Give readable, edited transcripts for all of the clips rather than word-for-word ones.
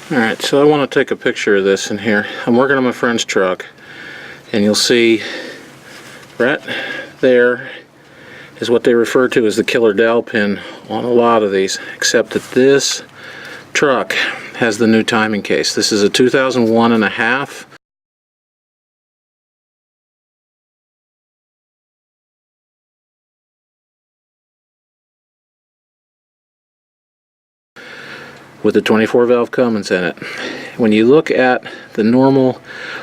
Alright, so I want to take a picture of this in here. I'm working on my friend's truck, and you'll see right there is what they refer to as the killer dowel pin on a lot of these, except that this truck has the new timing case. This is a 2001 and a half. With the 24 valve Cummins in it. When you look at the normal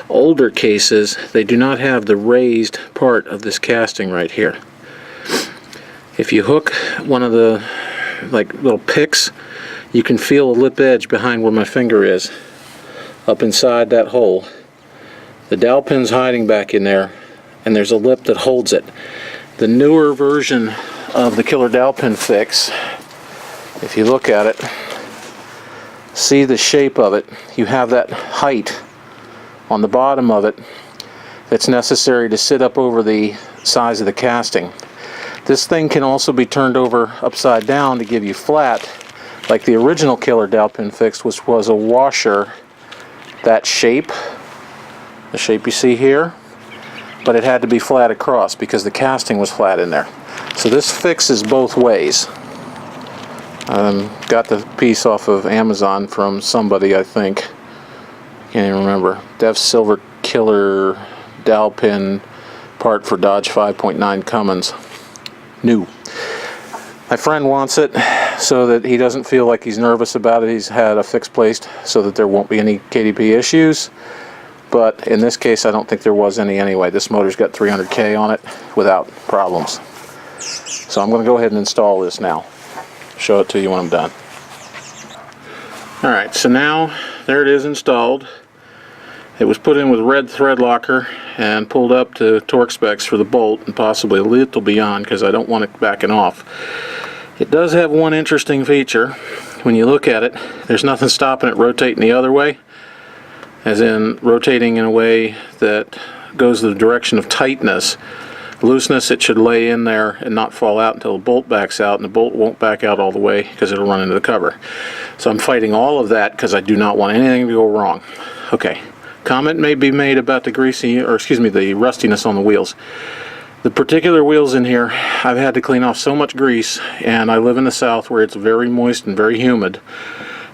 older cases, they do not have the raised part of this casting right here. If you hook one of the little picks, you can feel a lip edge behind where my finger is, up inside that hole. The dowel pin's hiding back in there, and there's a lip that holds it. The newer version of the killer dowel pin fix, if you look at it, see the shape of it. You have that height on the bottom of it that's necessary to sit up over the size of the casting. This thing can also be turned over upside down to give you flat, like the original killer dowel pin fix, which was a washer, that shape, the shape you see here, but it had to be flat across because the casting was flat in there. So this fixes both ways. Got the piece off of Amazon from somebody, I think. Can't even remember. Dev Silver Killer Dowel Pin part for Dodge 5.9 Cummins. New. My friend wants it so that he doesn't feel like he's nervous about it. He's had a fix placed so that there won't be any KDP issues. But in this case, I don't think there was any anyway. This motor's got 300K on it without problems. So I'm going to go ahead and install this now. Show it to you when I'm done. Alright, so now there it is installed. It was put in with red thread locker and pulled up to torque specs for the bolt and possibly a little beyond because I don't want it backing off. It does have one interesting feature. When you look at it, there's nothing stopping it rotating the other way, as in rotating in a way that goes the direction of tightness. Looseness, it should lay in there and not fall out until the bolt backs out, and the bolt won't back out all the way because it'll run into the cover. So I'm fighting all of that because I do not want anything to go wrong. Okay, comment may be made about the the rustiness on the wheels. The particular wheels in here, I've had to clean off so much grease, and I live in the south where it's very moist and very humid,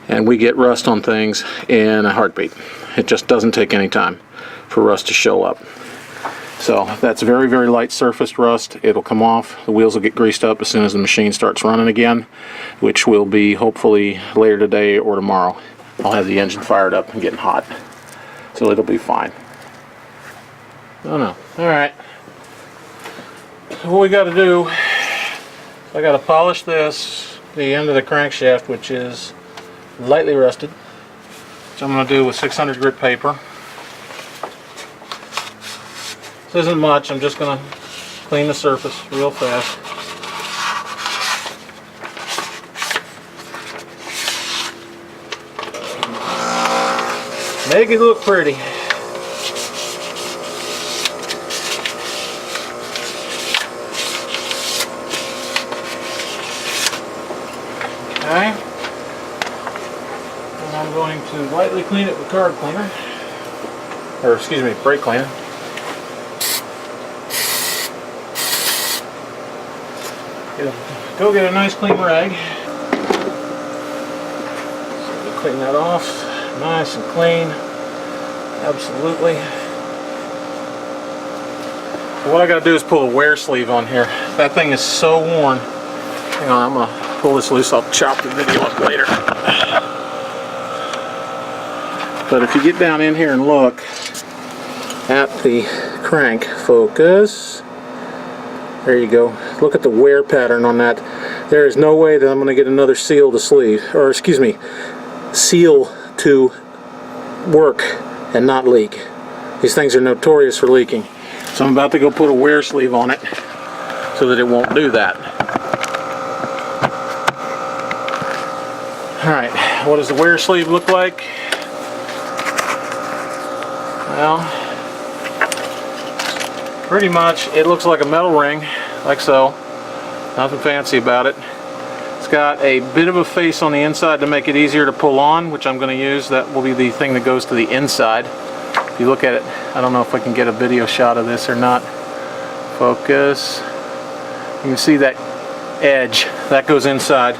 and we get rust on things in a heartbeat. It just doesn't take any time for rust to show up. So that's very, very light surfaced rust. It'll come off. The wheels will get greased up as soon as the machine starts running again, which will be hopefully later today or tomorrow. I'll have the engine fired up and getting hot, so it'll be fine. Oh no. Alright. So what we got to do, I got to polish the end of the crankshaft, which is lightly rusted. So I'm going to do with 600 grit paper. This isn't much, I'm just going to clean the surface real fast. Make it look pretty. Okay. And I'm going to lightly clean it with carb cleaner. Or excuse me, brake cleaner. Go get a nice clean rag. So clean that off, nice and clean. Absolutely. So what I got to do is pull a wear sleeve on here. That thing is so worn. Hang on, I'm gonna pull this loose. I'll chop the video up later. But if you get down in here and look at the crank, focus. There you go. Look at the wear pattern on that. There is no way that I'm going to get another seal to sleeve, or excuse me, seal to work and not leak. These things are notorious for leaking. So I'm about to go put a wear sleeve on it so that it won't do that. Alright, what does the wear sleeve look like? Well, pretty much it looks like a metal ring, like so. Nothing fancy about it. It's got a bit of a face on the inside to make it easier to pull on, which I'm going to use. That will be the thing that goes to the inside. If you look at it, I don't know if I can get a video shot of this or not. Focus. You can see that edge. That goes inside.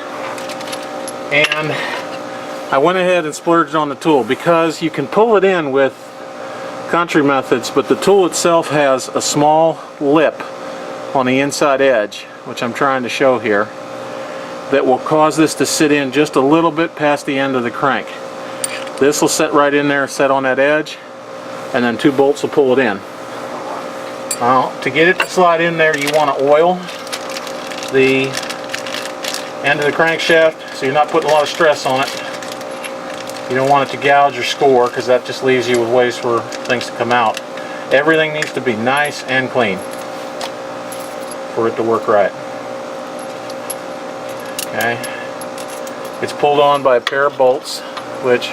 And I went ahead and splurged on the tool because you can pull it in with country methods, but the tool itself has a small lip on the inside edge, which I'm trying to show here, that will cause this to sit in just a little bit past the end of the crank. This will set right in there, set on that edge, and then 2 bolts will pull it in. Now, to get it to slide in there, you want to oil the end of the crankshaft so you're not putting a lot of stress on it. You don't want it to gouge or score, because that just leaves you with ways for things to come out. Everything needs to be nice and clean for it to work right. Okay. It's pulled on by a pair of bolts, which,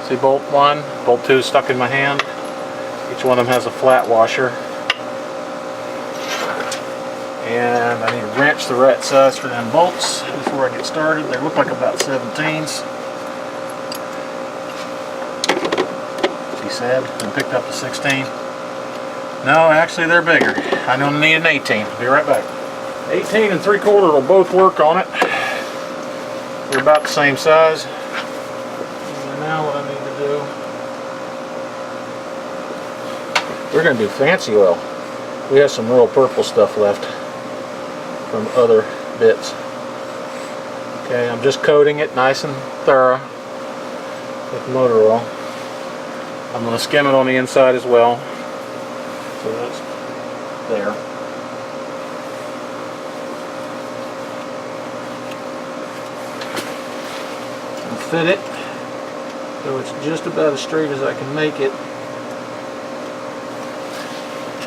see, bolt 1, bolt 2 is stuck in my hand. Each one of them has a flat washer. And I need to wrench the right size for them bolts before I get started. They look like about 17s. He said, and picked up a 16. No, actually they're bigger. I'm going to need an 18. Be right back. 18 and 3/4 will both work on it. They're about the same size. And now what I need to do, we're going to do fancy oil. We have some real purple stuff left from other bits. Okay, I'm just coating it nice and thorough with motor oil. I'm going to skim it on the inside as well, so that's there. And fit it so it's just about as straight as I can make it.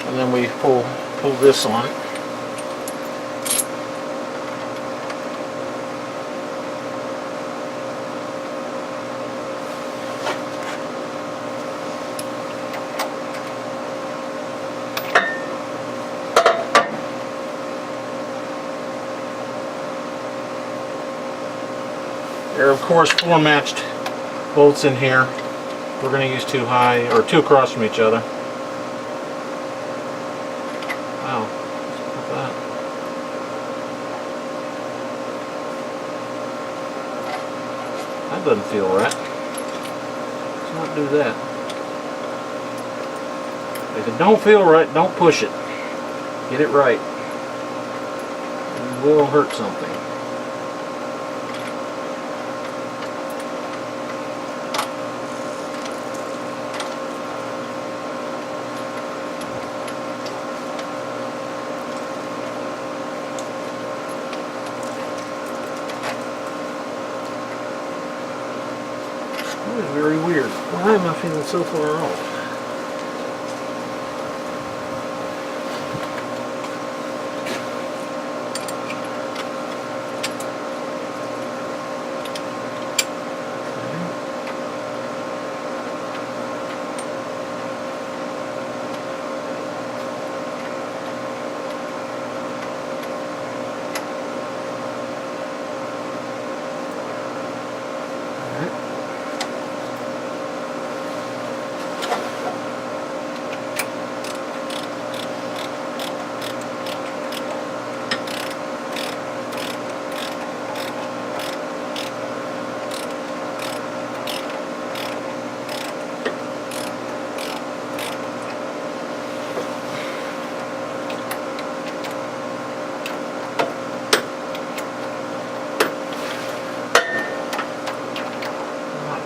And then we pull this on. There are of course 4 matched bolts in here. We're going to use 2 high, or 2 across from each other. Wow, look at that. That doesn't feel right. Let's not do that. If it don't feel right, don't push it. Get it right. It will hurt something. That is very weird. Why am I feeling so far off?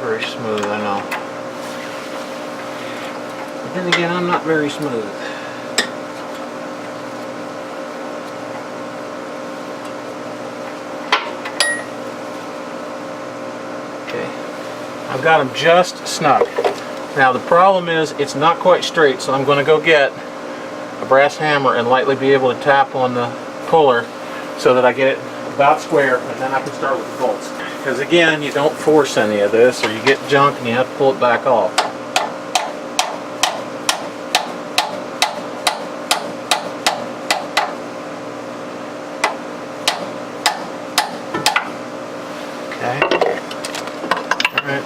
Very smooth, I know. But then again, I'm not very smooth. Okay, I've got them just snug. Now the problem is it's not quite straight, so I'm going to go get a brass hammer and lightly be able to tap on the puller so that I get it about square, and then I can start with the bolts. Because again, you don't force any of this or you get junk and you have to pull it back off.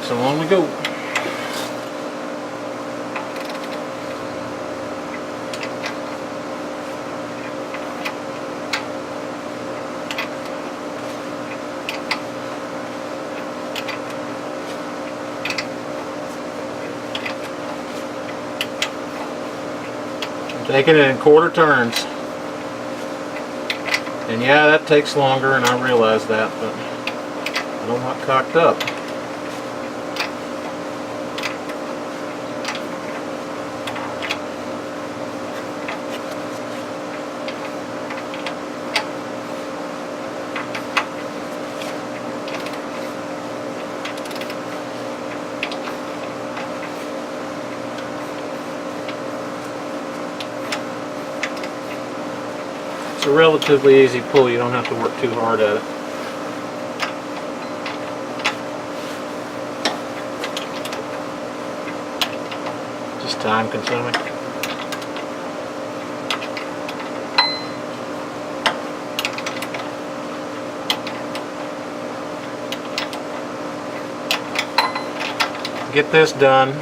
So on we go. Taking it in quarter turns. And yeah, that takes longer, and I realize that, but I don't want cocked up. It's a relatively easy pull, you don't have to work too hard at it. Just time consuming. Get this done.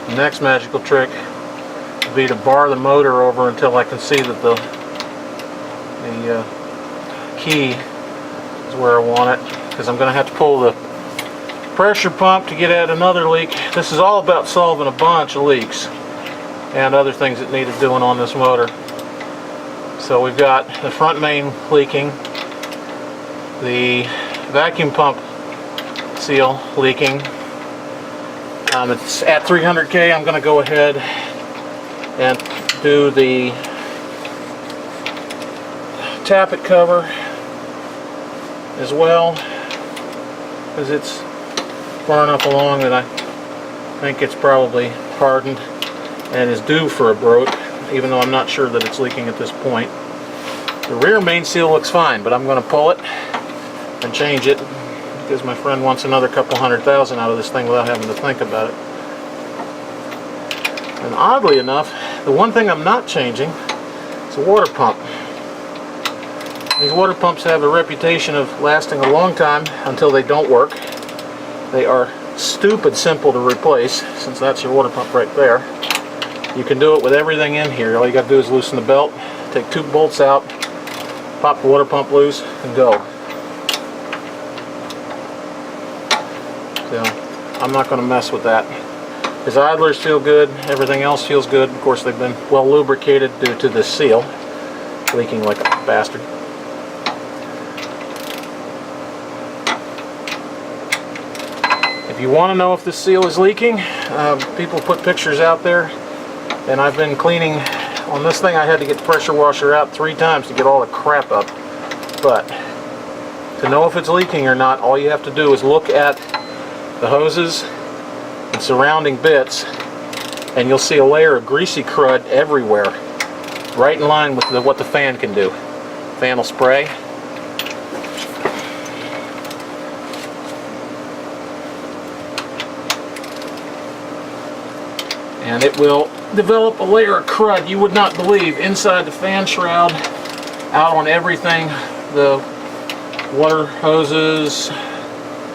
The next magical trick would be to bar the motor over until I can see that the key is where I want it, because I'm going to have to pull the pressure pump to get at another leak. This is all about solving a bunch of leaks and other things that needed doing on this motor. So we've got the front main leaking, the vacuum pump seal leaking. It's at 300K. I'm going to go ahead and do the tappet cover as well, because it's far enough along that I think it's probably hardened and is due for a broke, even though I'm not sure that it's leaking at this point. The rear main seal looks fine, but I'm going to pull it and change it because my friend wants another couple $100,000 out of this thing without having to think about it. And oddly enough, the one thing I'm not changing is the water pump. These water pumps have a reputation of lasting a long time until they don't work. They are stupid simple to replace, since that's your water pump right there. You can do it with everything in here. All you got to do is loosen the belt, take 2 bolts out, pop the water pump loose, and go. So I'm not going to mess with that. His idlers feel good, everything else feels good. Of course, they've been well lubricated due to this seal leaking like a bastard. If you want to know if this seal is leaking, people put pictures out there, and I've been cleaning on this thing. I had to get the pressure washer out 3 times to get all the crap up. But to know if it's leaking or not, all you have to do is look at the hoses and surrounding bits, and you'll see a layer of greasy crud everywhere, right in line with what the fan can do. Fan will spray. And it will develop a layer of crud you would not believe inside the fan shroud, out on everything, the water hoses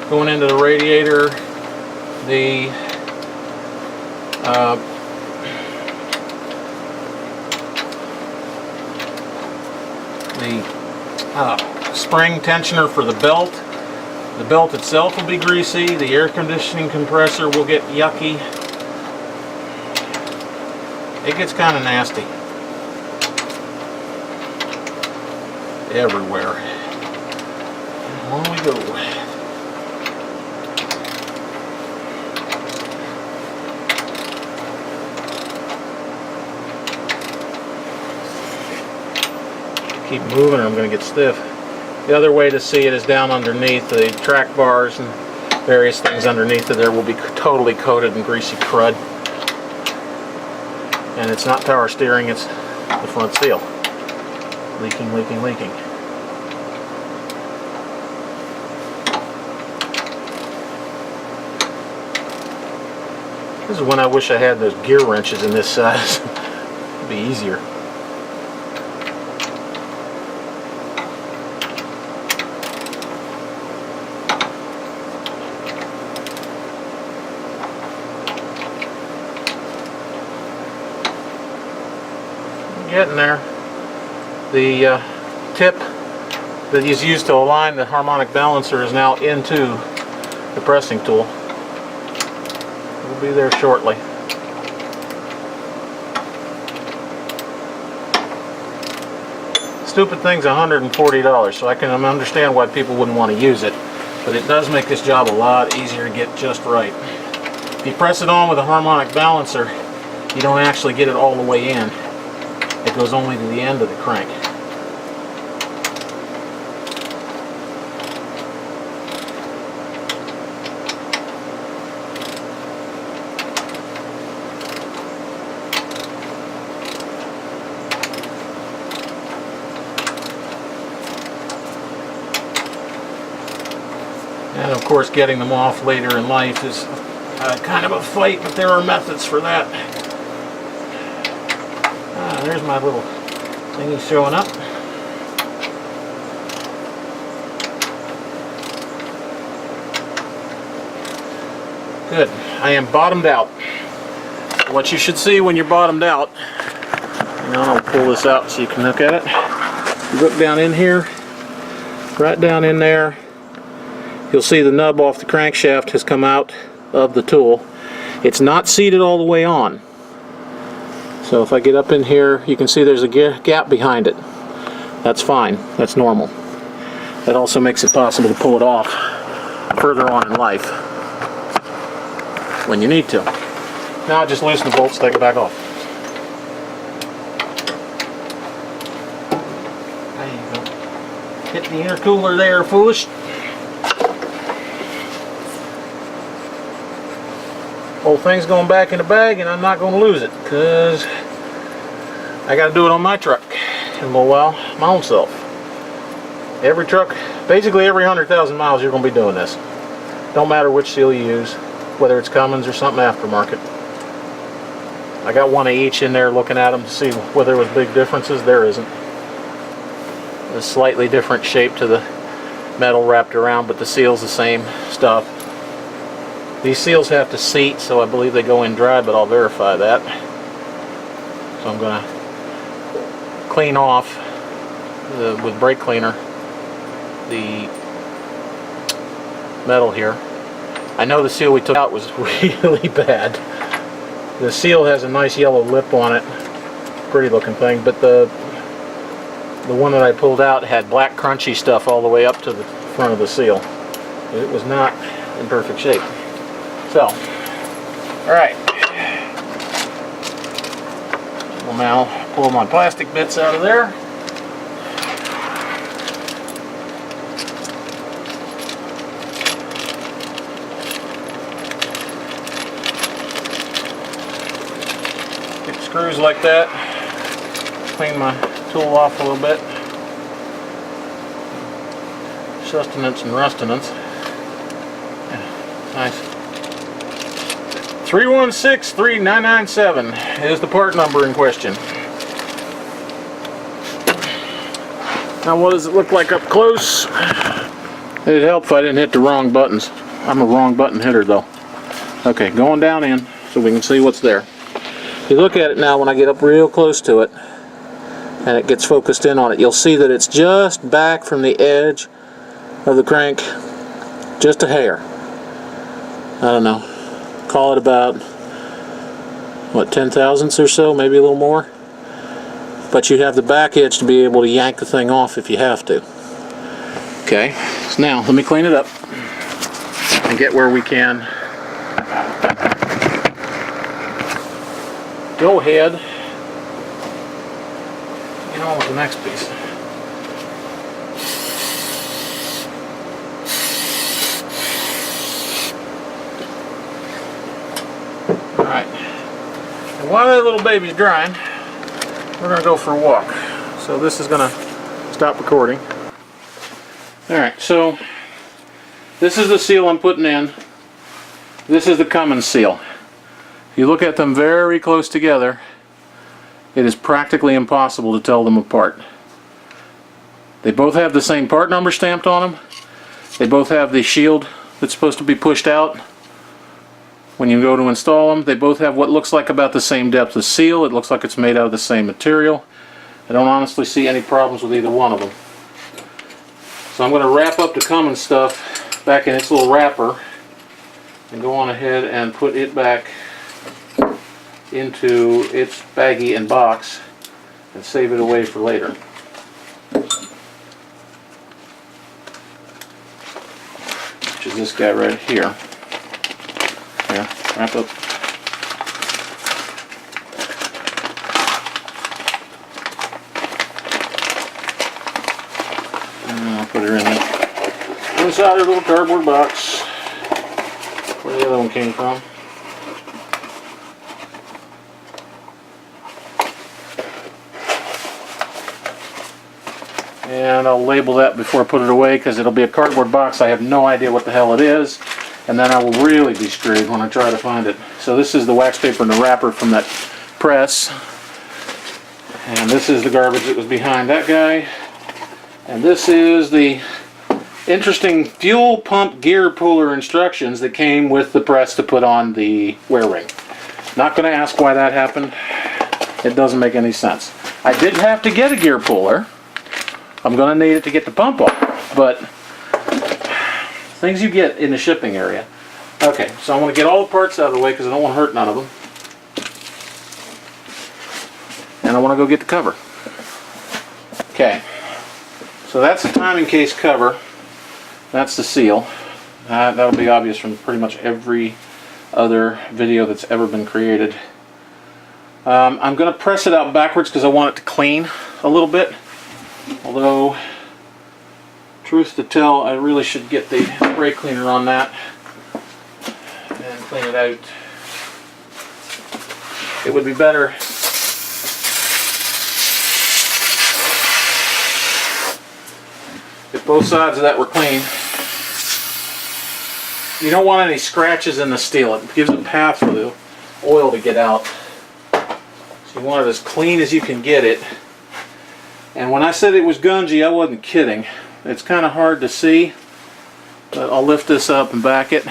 going into the radiator, the spring tensioner for the belt. The belt itself will be greasy. The air conditioning compressor will get yucky. It gets kind of nasty everywhere. On we go. Keep moving or I'm going to get stiff. The other way to see it is down underneath the track bars and various things underneath it. There will be totally coated in greasy crud. And it's not power steering, it's the front seal. Leaking, leaking, leaking. This is when I wish I had those gear wrenches in this size. It'd be easier. Getting there. The tip that is used to align the harmonic balancer is now into the pressing tool. We'll be there shortly. Stupid thing's $140, so I can understand why people wouldn't want to use it, but it does make this job a lot easier to get just right. If you press it on with a harmonic balancer, you don't actually get it all the way in. It goes only to the end of the crank. And of course, getting them off later in life is kind of a fight, but there are methods for that. There's my little thingy showing up. Good. I am bottomed out. What you should see when you're bottomed out, and I'll pull this out so you can look at it. You look down in here, right down in there, you'll see the nub off the crankshaft has come out of the tool. It's not seated all the way on. So if I get up in here, you can see there's a gap behind it. That's fine. That's normal. That also makes it possible to pull it off further on in life when you need to. Now just loosen the bolts, take it back off. There you go. Hit the intercooler there, foolish. Whole thing's going back in the bag, and I'm not going to lose it because I got to do it on my truck in a little while, my own self. Every truck, basically every 100,000 miles, you're going to be doing this. Don't matter which seal you use, whether it's Cummins or something aftermarket. I got one of each in there looking at them to see whether there was big differences. There isn't. A slightly different shape to the metal wrapped around, but the seal's the same stuff. These seals have to seat, so I believe they go in dry, but I'll verify that. So I'm going to clean off with brake cleaner the metal here. I know the seal we took out was really bad. The seal has a nice yellow lip on it, pretty looking thing, but the one that I pulled out had black crunchy stuff all the way up to the front of the seal. It was not in perfect shape. So, alright, we'll now pull my plastic bits out of there. Get the screws like that, clean my tool off a little bit, sustenance and rustinance. Yeah, nice. 316-3997 is the part number in question. Now what does it look like up close? It'd help if I didn't hit the wrong buttons. I'm a wrong button hitter though. Okay, going down in so we can see what's there. If you look at it now, when I get up real close to it and it gets focused in on it, you'll see that it's just back from the edge of the crank, just a hair. I don't know. Call it about, what, 10 thousandths or so, maybe a little more. But you have the back edge to be able to yank the thing off if you have to. Okay, so now let me clean it up and get where we can. Go ahead. Get on with the next piece. Alright, and while that little baby's drying, we're going to go for a walk. So this is going to stop recording. Alright, so this is the seal I'm putting in. This is the Cummins seal. If you look at them very close together, it is practically impossible to tell them apart. They both have the same part number stamped on them. They both have the shield that's supposed to be pushed out when you go to install them. They both have what looks like about the same depth of seal. It looks like it's made out of the same material. I don't honestly see any problems with either one of them. So I'm going to wrap up the common stuff back in its little wrapper and go on ahead and put it back into its baggie and box and save it away for later. Which is this guy right here. Here, wrap up. And I'll put her in there. Inside her little cardboard box where the other one came from. And I'll label that before I put it away because it'll be a cardboard box. I have no idea what the hell it is, and then I will really be screwed when I try to find it. So this is the wax paper and the wrapper from that press, and this is the garbage that was behind that guy, and this is the interesting fuel pump gear puller instructions that came with the press to put on the wear ring. Not going to ask why that happened. It doesn't make any sense. I did have to get a gear puller. I'm going to need it to get the pump off, but things you get in the shipping area. Okay, so I'm going to get all the parts out of the way because I don't want to hurt none of them. And I want to go get the cover. Okay, so that's the timing case cover. That's the seal. That'll be obvious from pretty much every other video that's ever been created. I'm going to press it out backwards because I want it to clean a little bit. Although, truth to tell, I really should get the spray cleaner on that and clean it out. It would be better if both sides of that were clean. You don't want any scratches in the steel. It gives a path for the oil to get out. So you want it as clean as you can get it. And when I said it was gungy, I wasn't kidding. It's kind of hard to see, but I'll lift this up and back it.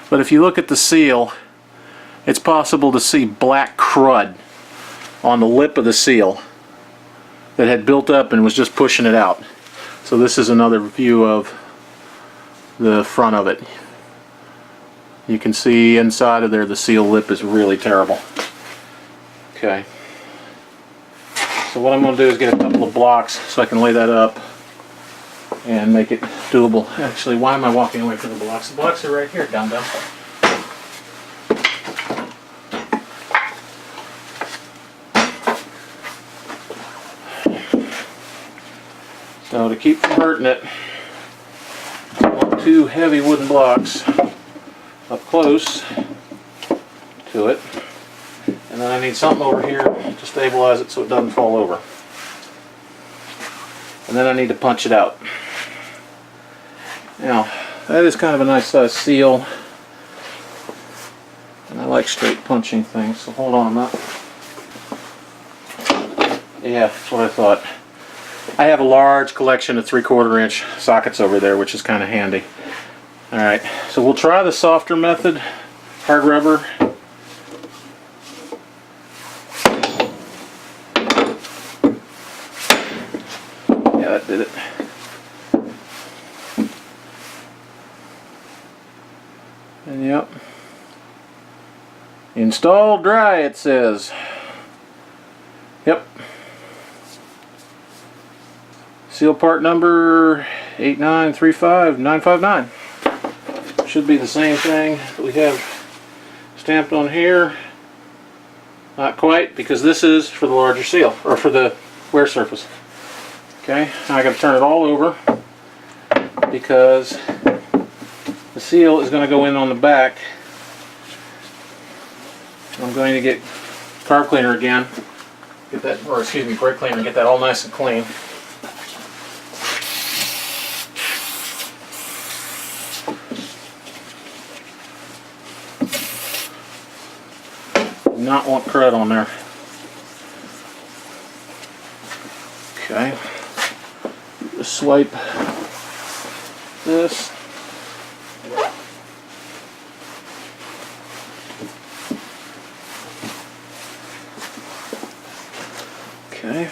But if you look at the seal, it's possible to see black crud on the lip of the seal that had built up and was just pushing it out. So this is another view of the front of it. You can see inside of there the seal lip is really terrible. Okay. So what I'm going to do is get a couple of blocks so I can lay that up and make it doable. Actually, why am I walking away from the blocks? The blocks are right here, dum-dum. So to keep from hurting it, I want two heavy wooden blocks up close to it. And then I need something over here to stabilize it so it doesn't fall over. And then I need to punch it out. Now, that is kind of a nice size seal. And I like straight punching things, so hold on a minute. Yeah, that's what I thought. I have a large collection of 3/4 inch sockets over there, which is kind of handy. Alright, so we'll try the softer method, hard rubber. That did it. And yep. Installed dry, it says. Yep. Seal part number 8935959. Should be the same thing that we have stamped on here. Not quite, because this is for the larger seal, or for the wear surface. Okay, now I got to turn it all over because the seal is going to go in on the back. I'm going to get carb cleaner again, get that, or excuse me, brake cleaner, get that all nice and clean. Do not want crud on there. Okay. Just swipe this. Okay.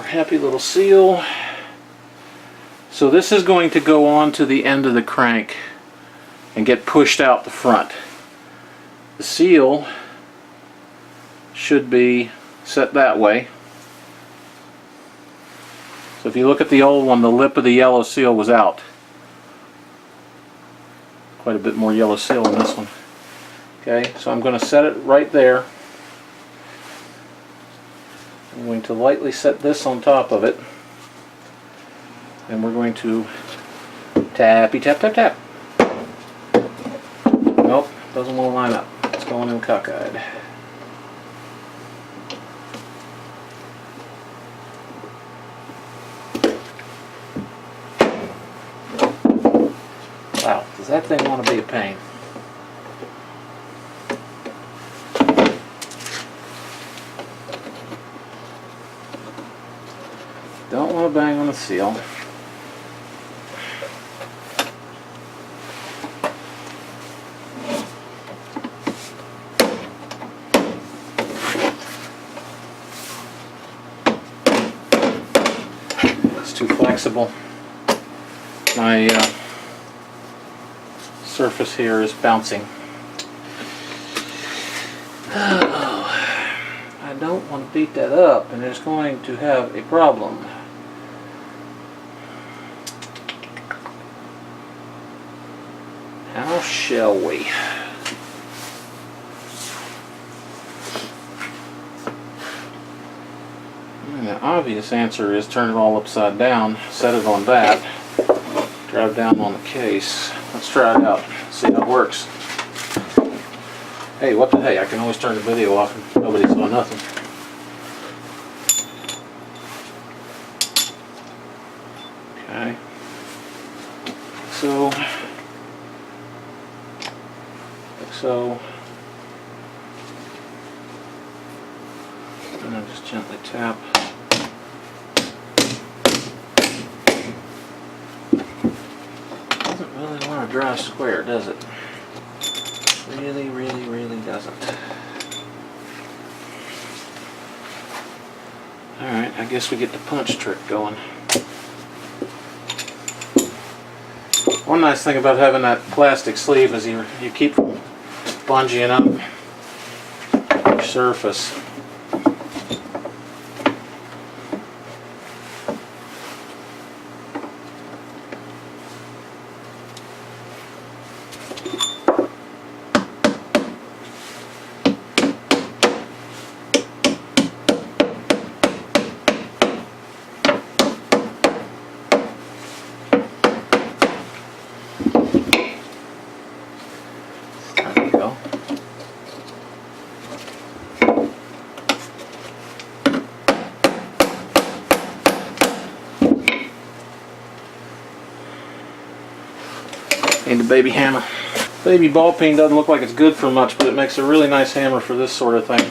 happy little seal. So this is going to go on to the end of the crank and get pushed out the front. The seal should be set that way. So if you look at the old one, the lip of the yellow seal was out. Quite a bit more yellow seal in this one. Okay, so I'm going to set it right there. I'm going to lightly set this on top of it. And we're going to tappy tap tap tap. Nope, doesn't want to line up. It's going in cockeyed. Wow, does that thing want to be a pain? Don't want to bang on the seal. It's too flexible. My surface here is bouncing. I don't want to beat that up, and it's going to have a problem. How shall we? And the obvious answer is turn it all upside down, set it on that, drive down on the case. Let's try it out, see how it works. Hey, what the hey, I can always turn the video off and nobody saw nothing. Okay. So, like so. And then just gently tap. Doesn't really want to drive square, does it? Really, really, really doesn't. Alright, I guess we get the punch trick going. One nice thing about having that plastic sleeve is you keep from bungeeing up your surface. Need a baby hammer. Baby ball peen doesn't look like it's good for much, but it makes a really nice hammer for this sort of thing.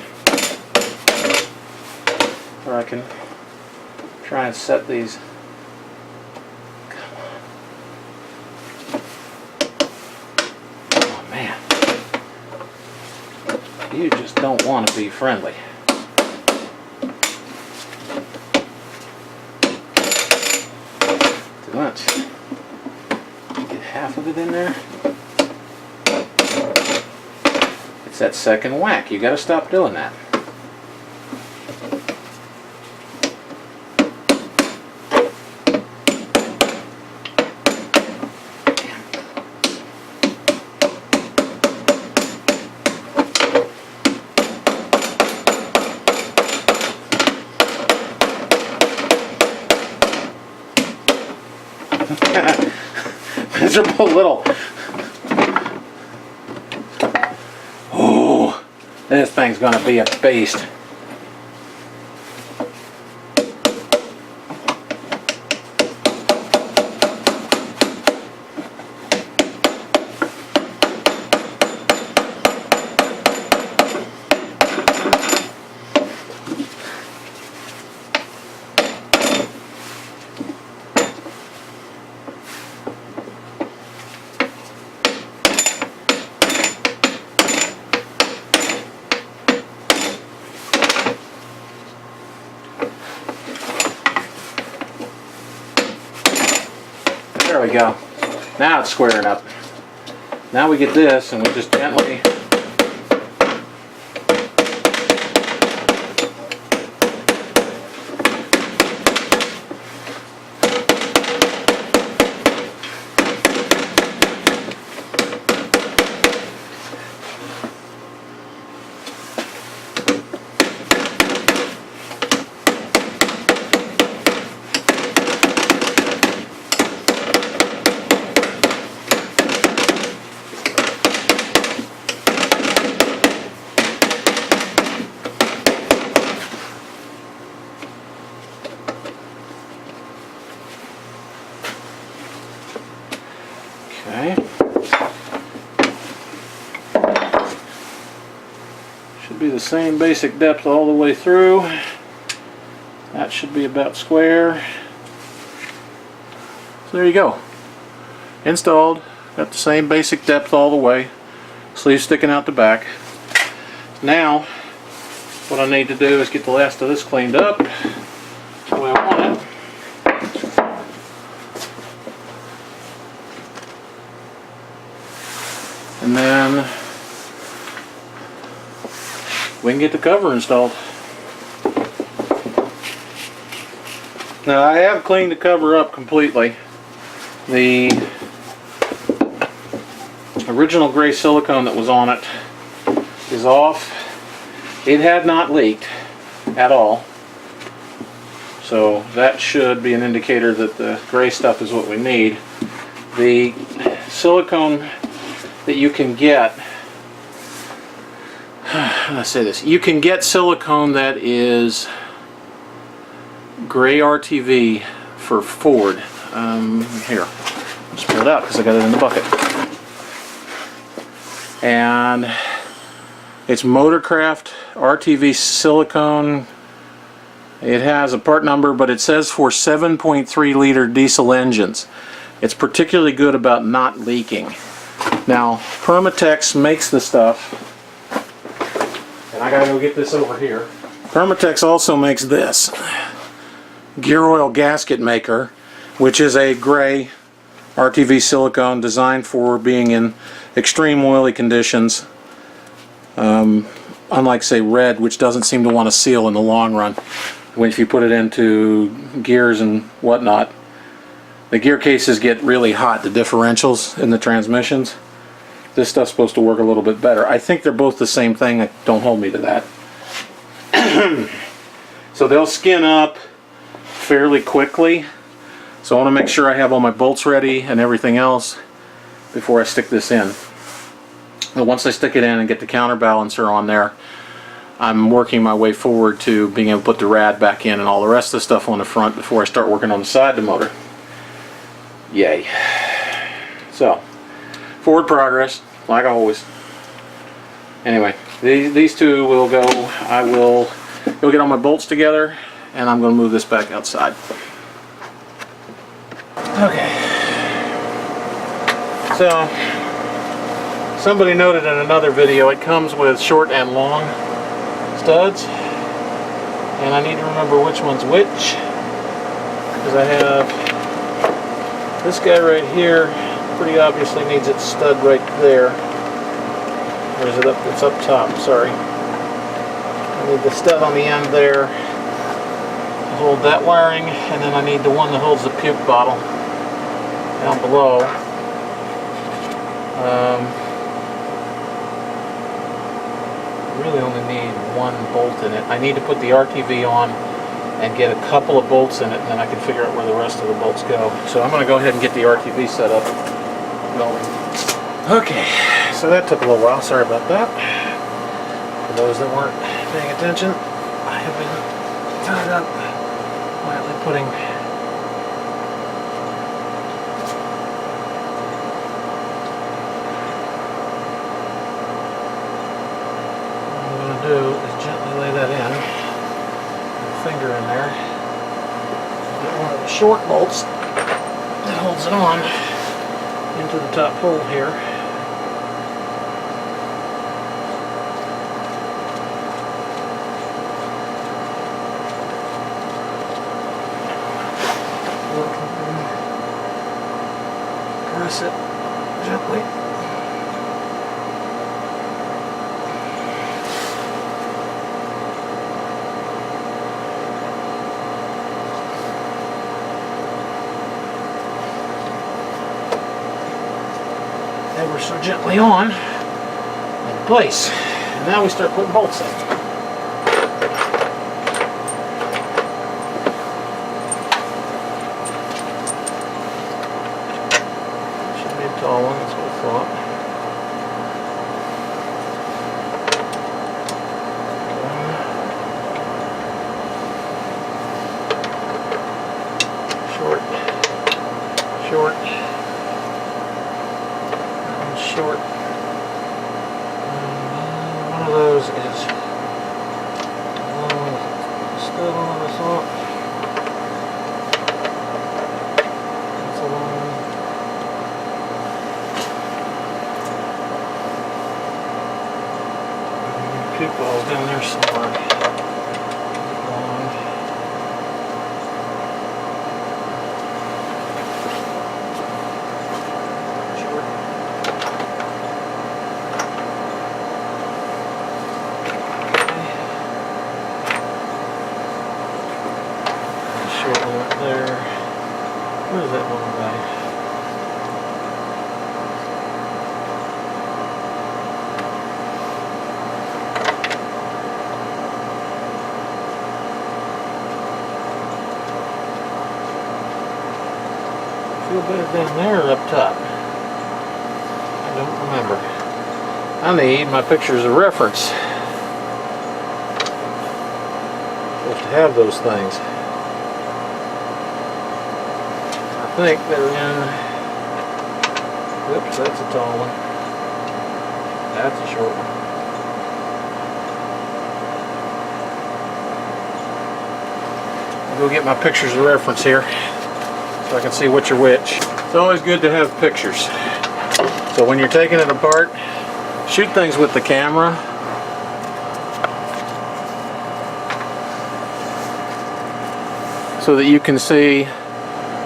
Where I can try and set these. Come on. Oh man. You just don't want to be friendly. Too much. Half of it in there. It's that second whack. You got to stop doing that. Miserable little. Oh, this thing's gonna be a beast. There we go. Now it's squaring up. Now we get this and we just gently okay. Should be the same basic depth all the way through. That should be about square. So there you go. Installed. Got the same basic depth all the way. Sleeve sticking out the back. Now, what I need to do is get the last of this cleaned up the way I want it. And then we can get the cover installed. Now I have cleaned the cover up completely. The original gray silicone that was on it is off. It had not leaked at all. So that should be an indicator that the gray stuff is what we need. The silicone that you can get, let's say this, you can get silicone that is gray RTV for Ford. Here, I'll just pull it out because I got it in the bucket. And it's Motorcraft RTV silicone. It has a part number, but it says for 7.3 liter diesel engines. It's particularly good about not leaking. Now, Permatex makes the stuff, and I gotta go get this over here. Permatex also makes this gear oil gasket maker, which is a gray RTV silicone designed for being in extreme oily conditions, unlike say red, which doesn't seem to want to seal in the long run. If you put it into gears and whatnot, the gear cases get really hot, the differentials in the transmissions. This stuff's supposed to work a little bit better. I think they're both the same thing. Don't hold me to that. So they'll skin up fairly quickly. So I want to make sure I have all my bolts ready and everything else before I stick this in. But once I stick it in and get the counterbalancer on there, I'm working my way forward to being able to put the rad back in and all the rest of the stuff on the front before I start working on the side of the motor. Yay. So, forward progress, like always. Anyway, these two will go, I will go get all my bolts together, and I'm going to move this back outside. Okay. So, somebody noted in another video, it comes with short and long studs, and I need to remember which one's which, because I have this guy right here, pretty obviously needs its stud right there. Or is it up? It's up top, sorry. I need the stud on the end there to hold that wiring, and then I need the one that holds the puke bottle down below. I really only need one bolt in it. I need to put the RTV on and get a couple of bolts in it, and then I can figure out where the rest of the bolts go. So I'm going to go ahead and get the RTV set up going. Okay, so that took a little while. Sorry about that. For those that weren't paying attention, I have been tied up quietly putting what I'm going to do is gently lay that in. Finger in there. Get one of the short bolts that holds it on into the top hole here. press it gently. Ever so gently on in place. And now we start putting bolts in. Should be a tall one, that's what I thought. Short, short, and short. One of those is still on the top. That's a long. Two balls down there somewhere. There. Where's that one guy? Feel better down there or up top? I don't remember. I need my pictures of reference. Supposed to have those things. I think they're in. Oops, that's a tall one. That's a short one. I'll go get my pictures of reference here so I can see which are which. It's always good to have pictures. So when you're taking it apart, shoot things with the camera. So that you can see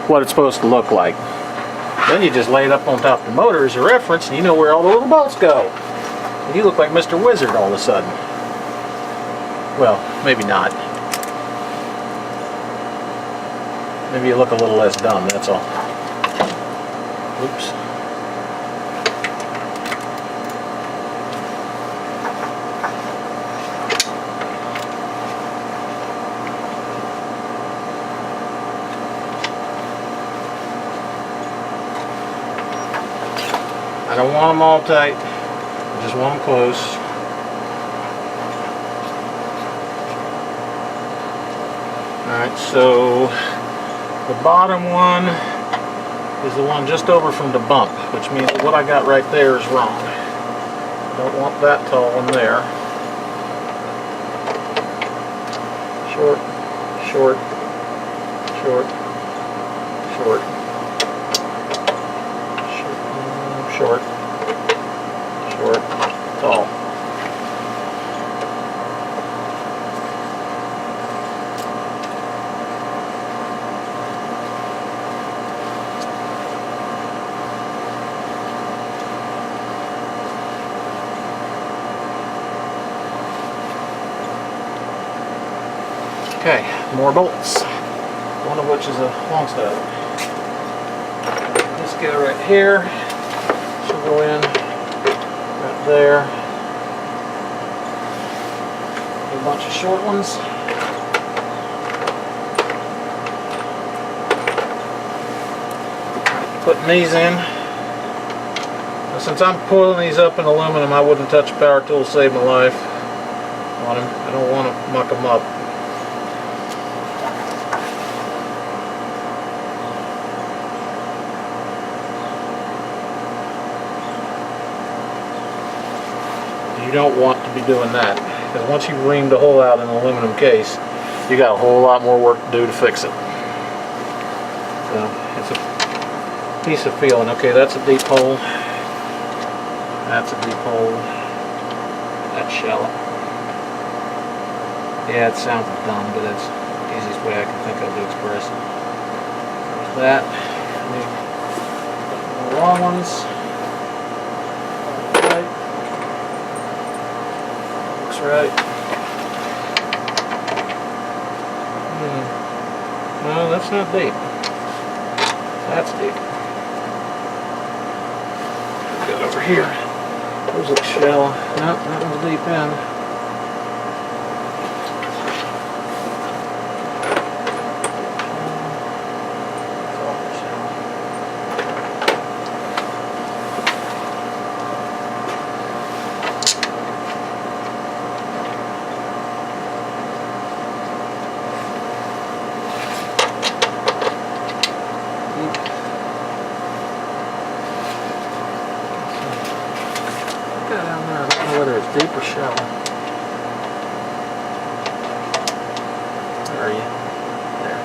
what it's supposed to look like. Then you just lay it up on top of the motor as a reference and you know where all the little bolts go. And you look like Mr. Wizard all of a sudden. Well, maybe not. Maybe you look a little less dumb, that's all. Oops. I don't want them all tight, I just want them close. Alright, so the bottom one is the one just over from the bump, which means that what I got right there is wrong. Don't want that tall one there. Short, short, short, short. Short, short, tall. Okay, more bolts. One of which is a long stud. This guy right here. Go in right there. A bunch of short ones. Putting these in. Now, since I'm pulling these up in aluminum, I wouldn't touch a power tool to save my life on them. I don't want to muck them up. You don't want to be doing that, because once you've reamed a hole out in an aluminum case, you got a whole lot more work to do to fix it. So it's a piece of feeling. Okay, that's a deep hole. That's a deep hole. That's shallow. Yeah, it sounds dumb, but it's the easiest way I can think of to express it. There's that. long ones. Right. Looks right. No, that's not deep. That's deep. Got over here. Those look shallow. Nope, that one's deep in. Down there, I don't know whether it's deep or shallow. Where are you? There.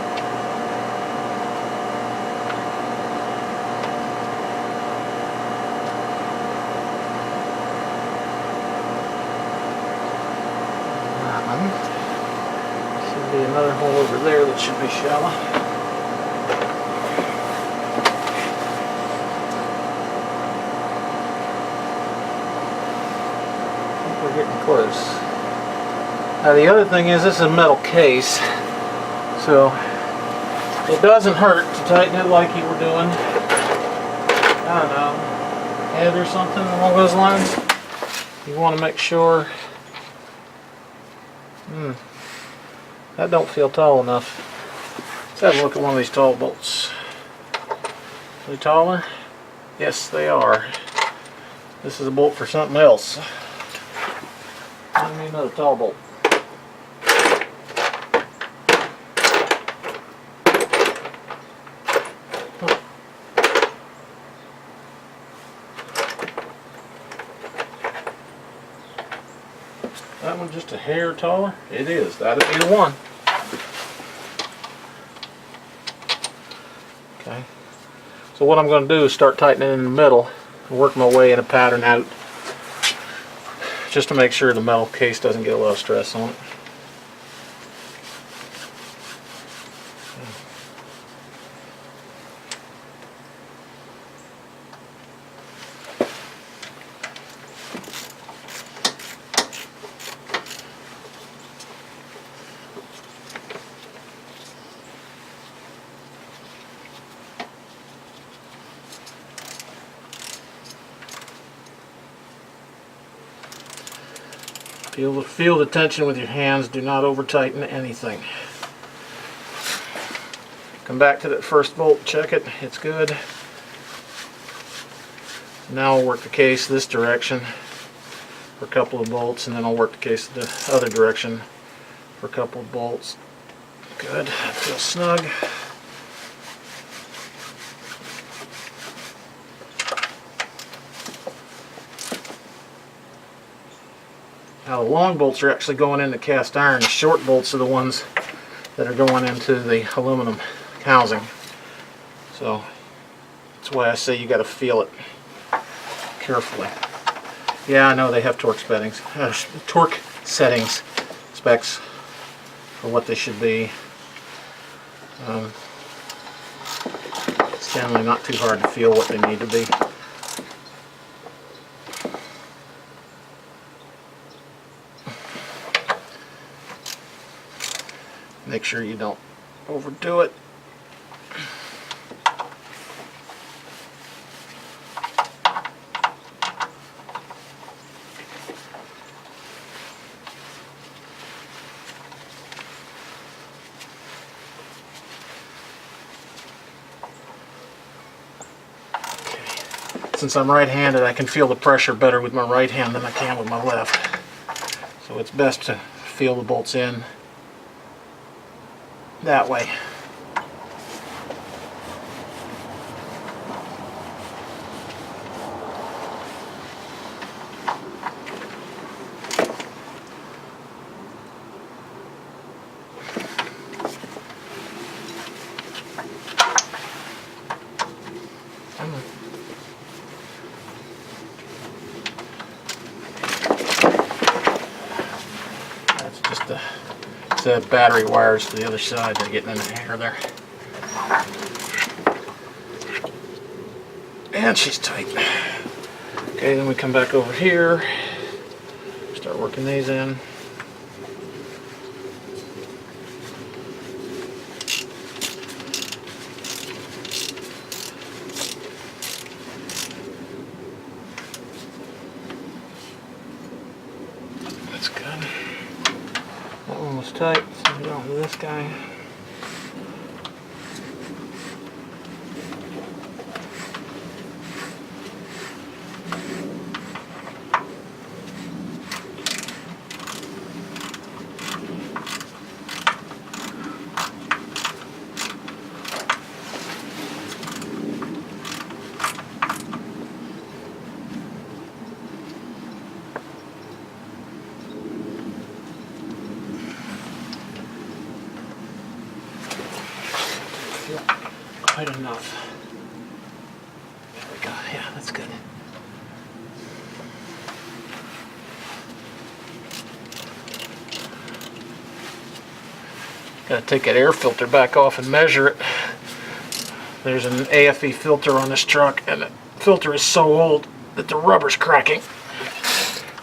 Should be another hole over there that should be shallow. We're getting close. Now the other thing is, this is a metal case, so it doesn't hurt to tighten it like you were doing, I don't know, head or something along those lines. You want to make sure that don't feel tall enough. Let's have a look at one of these tall bolts. Are they taller? Yes, they are. This is a bolt for something else. Give me another tall bolt. That one just a hair taller? It is. That'll be the one. Okay. So what I'm going to do is start tightening in the middle and work my way in a pattern out, just to make sure the metal case doesn't get a lot of stress on it. Feel the tension with your hands. Do not over tighten anything. Come back to that first bolt, check it, it's good. Now I'll work the case this direction for a couple of bolts, and then I'll work the case the other direction for a couple of bolts. Good, that feels snug. Now the long bolts are actually going into cast iron. The short bolts are the ones that are going into the aluminum housing. So that's why I say you got to feel it carefully. Yeah, I know they have torque settings, specs for what they should be. It's generally not too hard to feel what they need to be. Make sure you don't overdo it. Since I'm right-handed, I can feel the pressure better with my right hand than I can with my left. So it's best to feel the bolts in that way. That's just the battery wires to the other side. They're getting in the hair there. And she's tight. Okay, then we come back over here, start working these in. That's good. That one was tight, so we go on to this guy. Quite enough. There we go. Yeah, that's good. Got to take that air filter back off and measure it. There's an AFE filter on this truck, and the filter is so old that the rubber's cracking.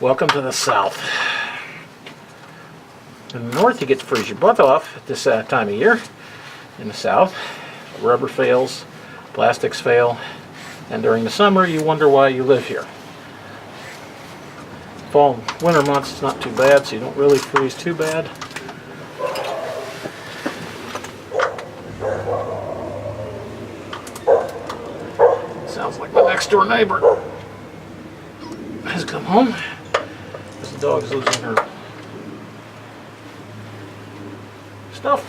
Welcome to the South. In the North, you get to freeze your butt off at this time of year. In the South, rubber fails, plastics fail, and during the summer you wonder why you live here. Fall and winter months it's not too bad, so you don't really freeze too bad. Sounds like my next door neighbor has come home. The dog's losing her stuff.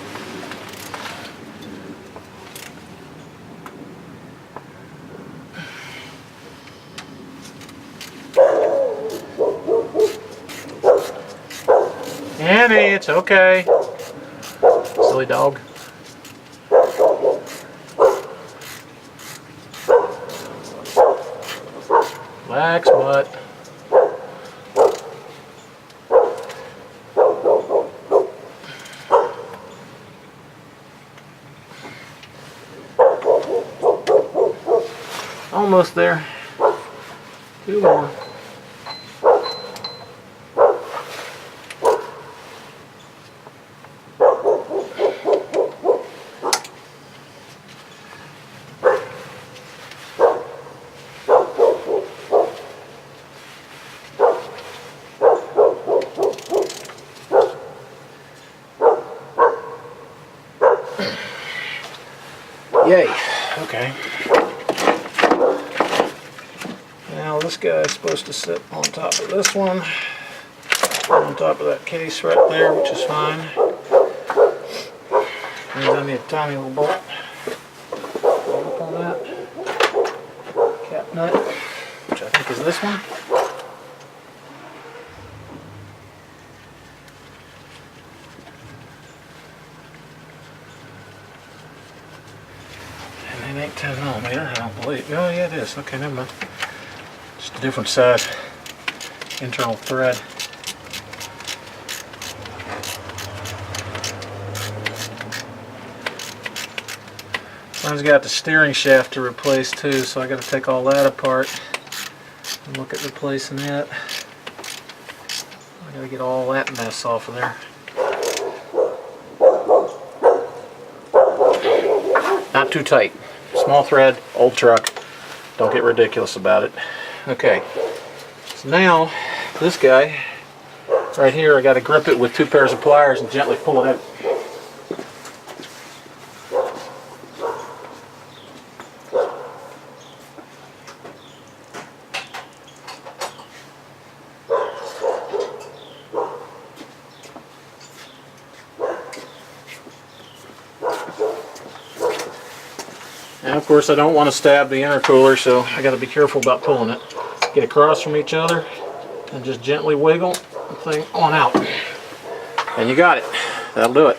Annie, it's okay. Silly dog. Relax, butt. Almost there. 2 more. Yay. Okay. Now this guy is supposed to sit on top of this one, on top of that case right there, which is fine. And I need a tiny little bolt. Up on that. Cap nut, which I think is this one. And it ain't 10mm, I don't believe. Oh yeah, it is. Okay, never mind. Just a different size internal thread. Mine's got the steering shaft to replace too, so I got to take all that apart and look at replacing it. I got to get all that mess off of there. Not too tight. Small thread, old truck. Don't get ridiculous about it. Okay, so now this guy right here, I got to grip it with 2 pairs of pliers and gently pull it out. Now, of course, I don't want to stab the intercooler, so I got to be careful about pulling it. Get across from each other and just gently wiggle the thing on out. And you got it. That'll do it.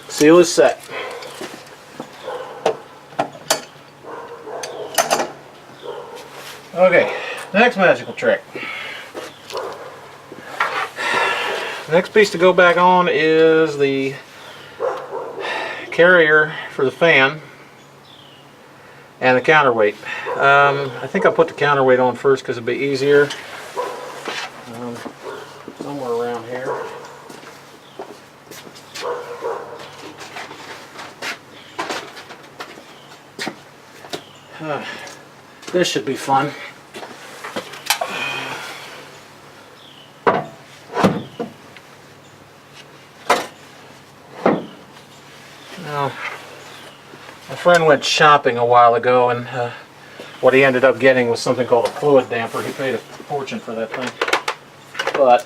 Seal is set. Okay, next magical trick. Next piece to go back on is the carrier for the fan. and the counterweight. I think I'll put the counterweight on first because it'll be easier. Somewhere around here. This should be fun. Now, my friend went shopping a while ago, and what he ended up getting was something called a fluid damper. He paid a fortune for that thing. But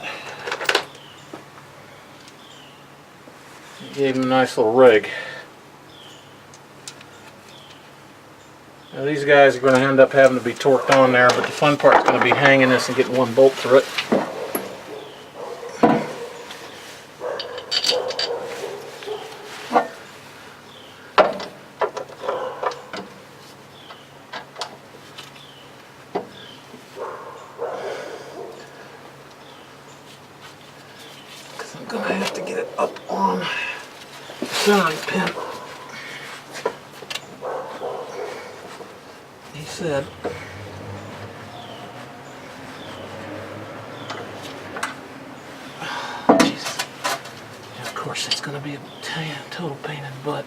he gave him a nice little rig. Now these guys are going to end up having to be torqued on there, but the fun part is going to be hanging this and getting one bolt through it. Because I'm going to have to get it up on the centering pin. He said Jesus. Yeah, of course it's going to be a total pain in the butt.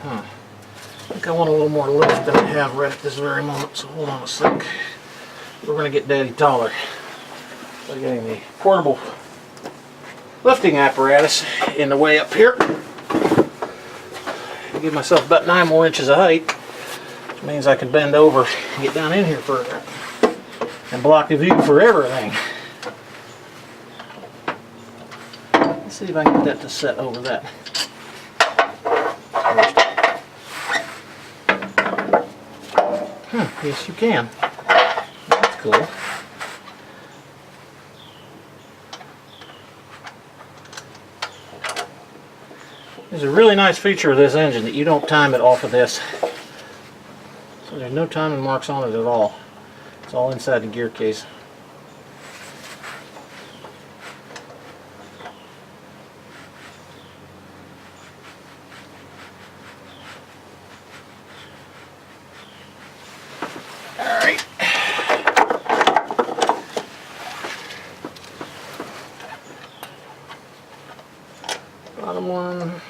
I think I want a little more lift than I have right at this very moment, so hold on a sec. We're going to get Daddy taller by getting the portable lifting apparatus in the way up here. Give myself about 9 more inches of height, which means I can bend over and get down in here further and block the view for everything. Let's see if I can get that to set over that. Yes, you can. That's cool. There's a really nice feature of this engine that you don't time it off of this. So there's no timing marks on it at all. It's all inside the gear case. Alright. Bottom one.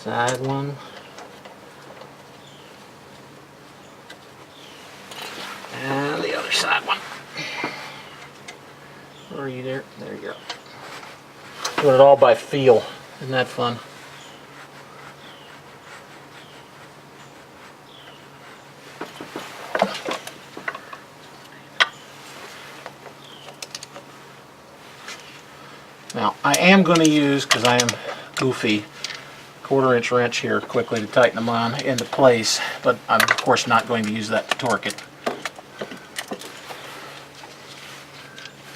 Side one. And the other side one. Where are you there? There you go. Doing it all by feel. Isn't that fun? Now, I am going to use, because I am goofy, 1/4-inch wrench here quickly to tighten them on into place, but I'm of course not going to use that to torque it.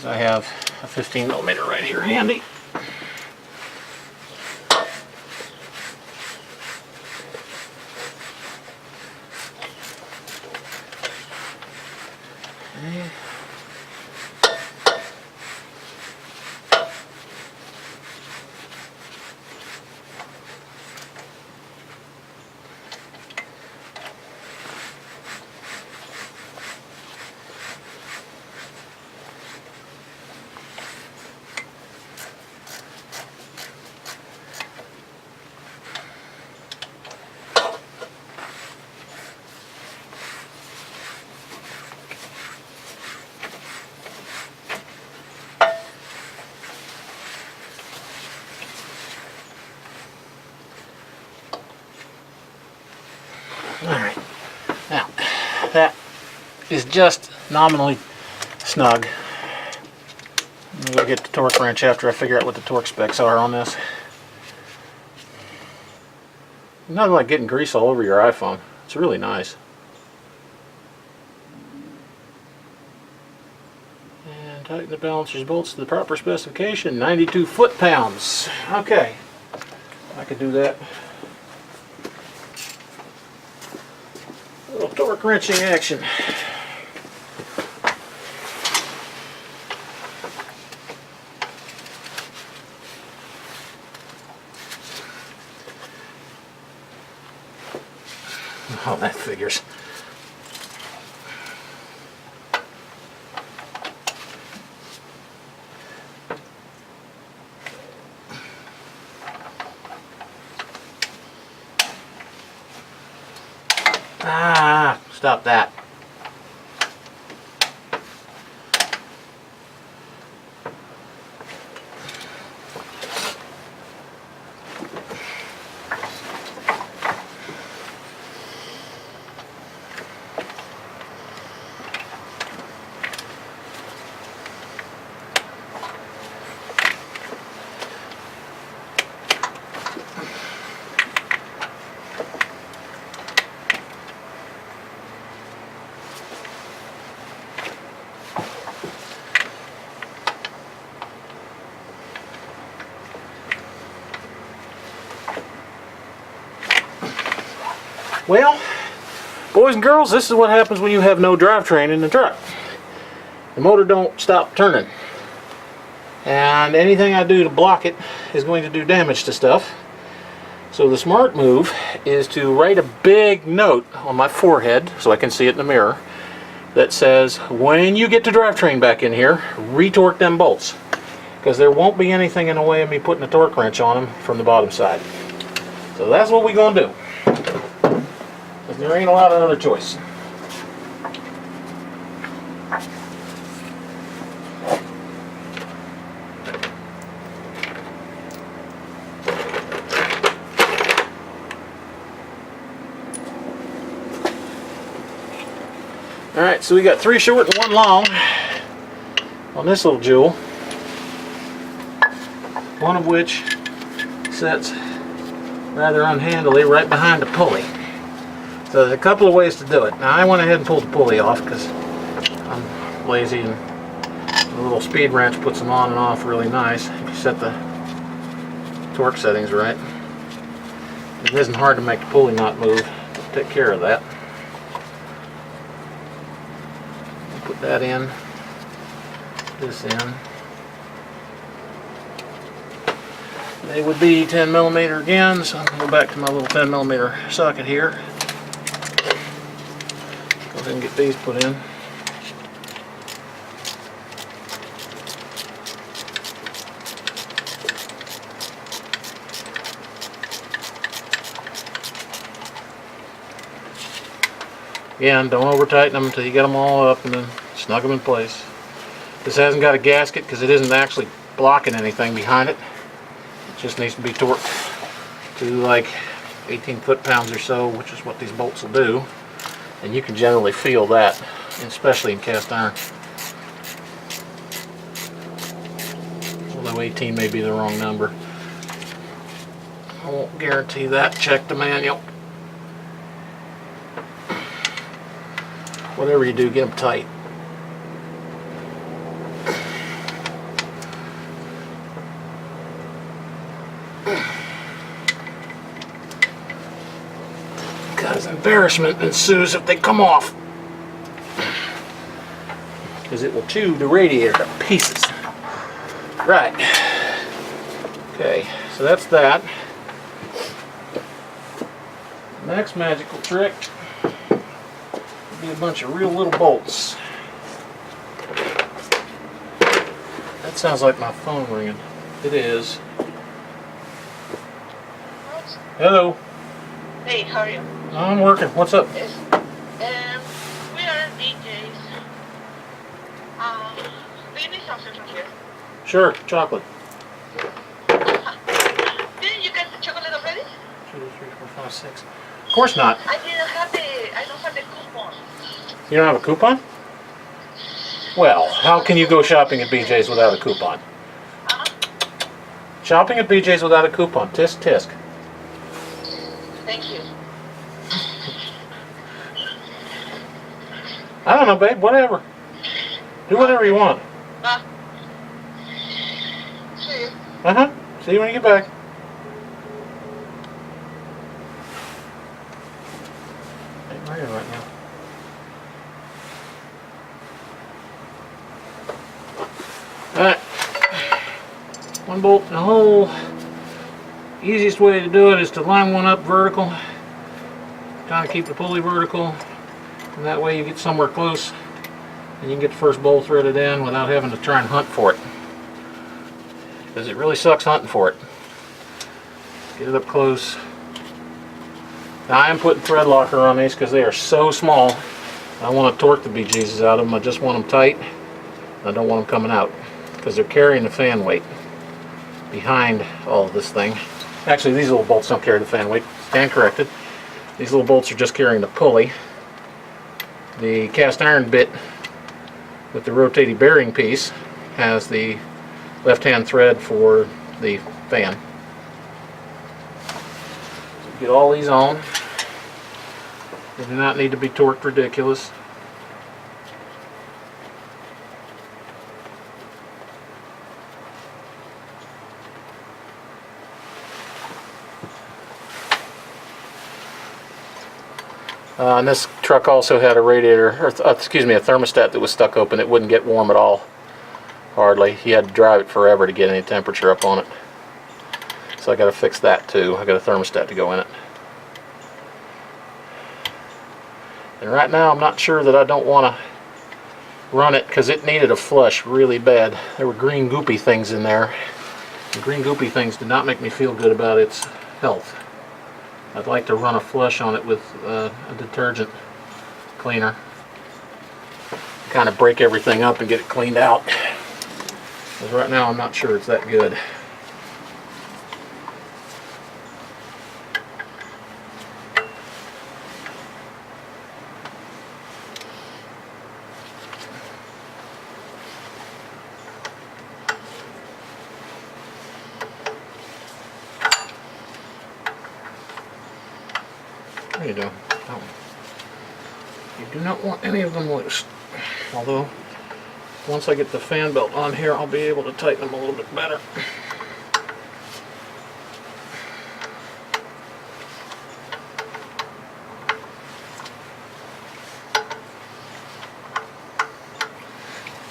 I have a 15mm right here handy. Okay. Alright, now that is just nominally snug. I'm going to go get the torque wrench after I figure out what the torque specs are on this. Nothing like getting grease all over your iPhone. It's really nice. And tighten the balancer's bolts to the proper specification, 92 foot-pounds. Okay, I could do that. A little torque wrenching action. Oh, that figures. Ah, stop that. Well, boys and girls, this is what happens when you have no drivetrain in the truck. The motor don't stop turning. And anything I do to block it is going to do damage to stuff. So the smart move is to write a big note on my forehead, so I can see it in the mirror, that says, when you get the drivetrain back in here, retorque them bolts. Because there won't be anything in the way of me putting a torque wrench on them from the bottom side. So that's what we're going to do. There ain't a lot of other choice. Alright, so we got 3 short and 1 long on this little jewel. One of which sits rather unhandily right behind the pulley. So there's a couple of ways to do it. Now I went ahead and pulled the pulley off because I'm lazy, and the little speed wrench puts them on and off really nice if you set the torque settings right. It isn't hard to make the pulley knot move. It'll take care of that. Put that in, this in. They would be 10mm again, so I'm going to go back to my little 10mm socket here. Go ahead and get these put in. Again, don't over tighten them until you get them all up, and then snug them in place. This hasn't got a gasket because it isn't actually blocking anything behind it. It just needs to be torqued to like 18 foot-pounds or so, which is what these bolts will do. And you can generally feel that, especially in cast iron. Although 18 may be the wrong number. I won't guarantee that. Check the manual. Whatever you do, get them tight. Because embarrassment ensues if they come off. Because it will chew the radiator to pieces. Right. Okay, so that's that. Next magical trick would be a bunch of real little bolts. That sounds like my phone ringing. It is. Hello. Hey, how are you? I'm working. What's up? Yes. We are DJs. Do you need something from here? Sure, chocolate. Didn't you get the chocolate already? 2, 3, 4, 5, 6. Of course not. I don't have the coupon. You don't have a coupon? Well, how can you go shopping at BJ's without a coupon? Shopping at BJ's without a coupon. Tisk, tisk. Thank you. I don't know, babe. Whatever. Do whatever you want. See you. Uh-huh. See you when you get back. Ain't raining right now. Alright. One bolt in the hole. Easiest way to do it is to line one up vertical kind of keep the pulley vertical, and that way you get somewhere close and you can get the first bolt threaded in without having to try and hunt for it, because it really sucks hunting for it. Get it up close. Now I am putting thread locker on these because they are so small. I want to torque the bejesus out of them. I just want them tight. I don't want them coming out because they're carrying the fan weight behind all of this thing. Actually, these little bolts don't carry the fan weight. Stand corrected. These little bolts are just carrying the pulley. The cast iron bit with the rotating bearing piece has the left-hand thread for the fan. So get all these on. They do not need to be torqued ridiculous. And this truck also had a radiator, or excuse me, a thermostat that was stuck open. It wouldn't get warm at all, hardly. You had to drive it forever to get any temperature up on it. So I got to fix that too. I got a thermostat to go in it. And right now I'm not sure that I don't want to run it because it needed a flush really bad. There were green goopy things in there. The green goopy things did not make me feel good about its health. I'd like to run a flush on it with a detergent cleaner. Kind of break everything up and get it cleaned out. Because right now I'm not sure it's that good. There you go. Oh. You do not want any of them loose. Although, once I get the fan belt on here, I'll be able to tighten them a little bit better.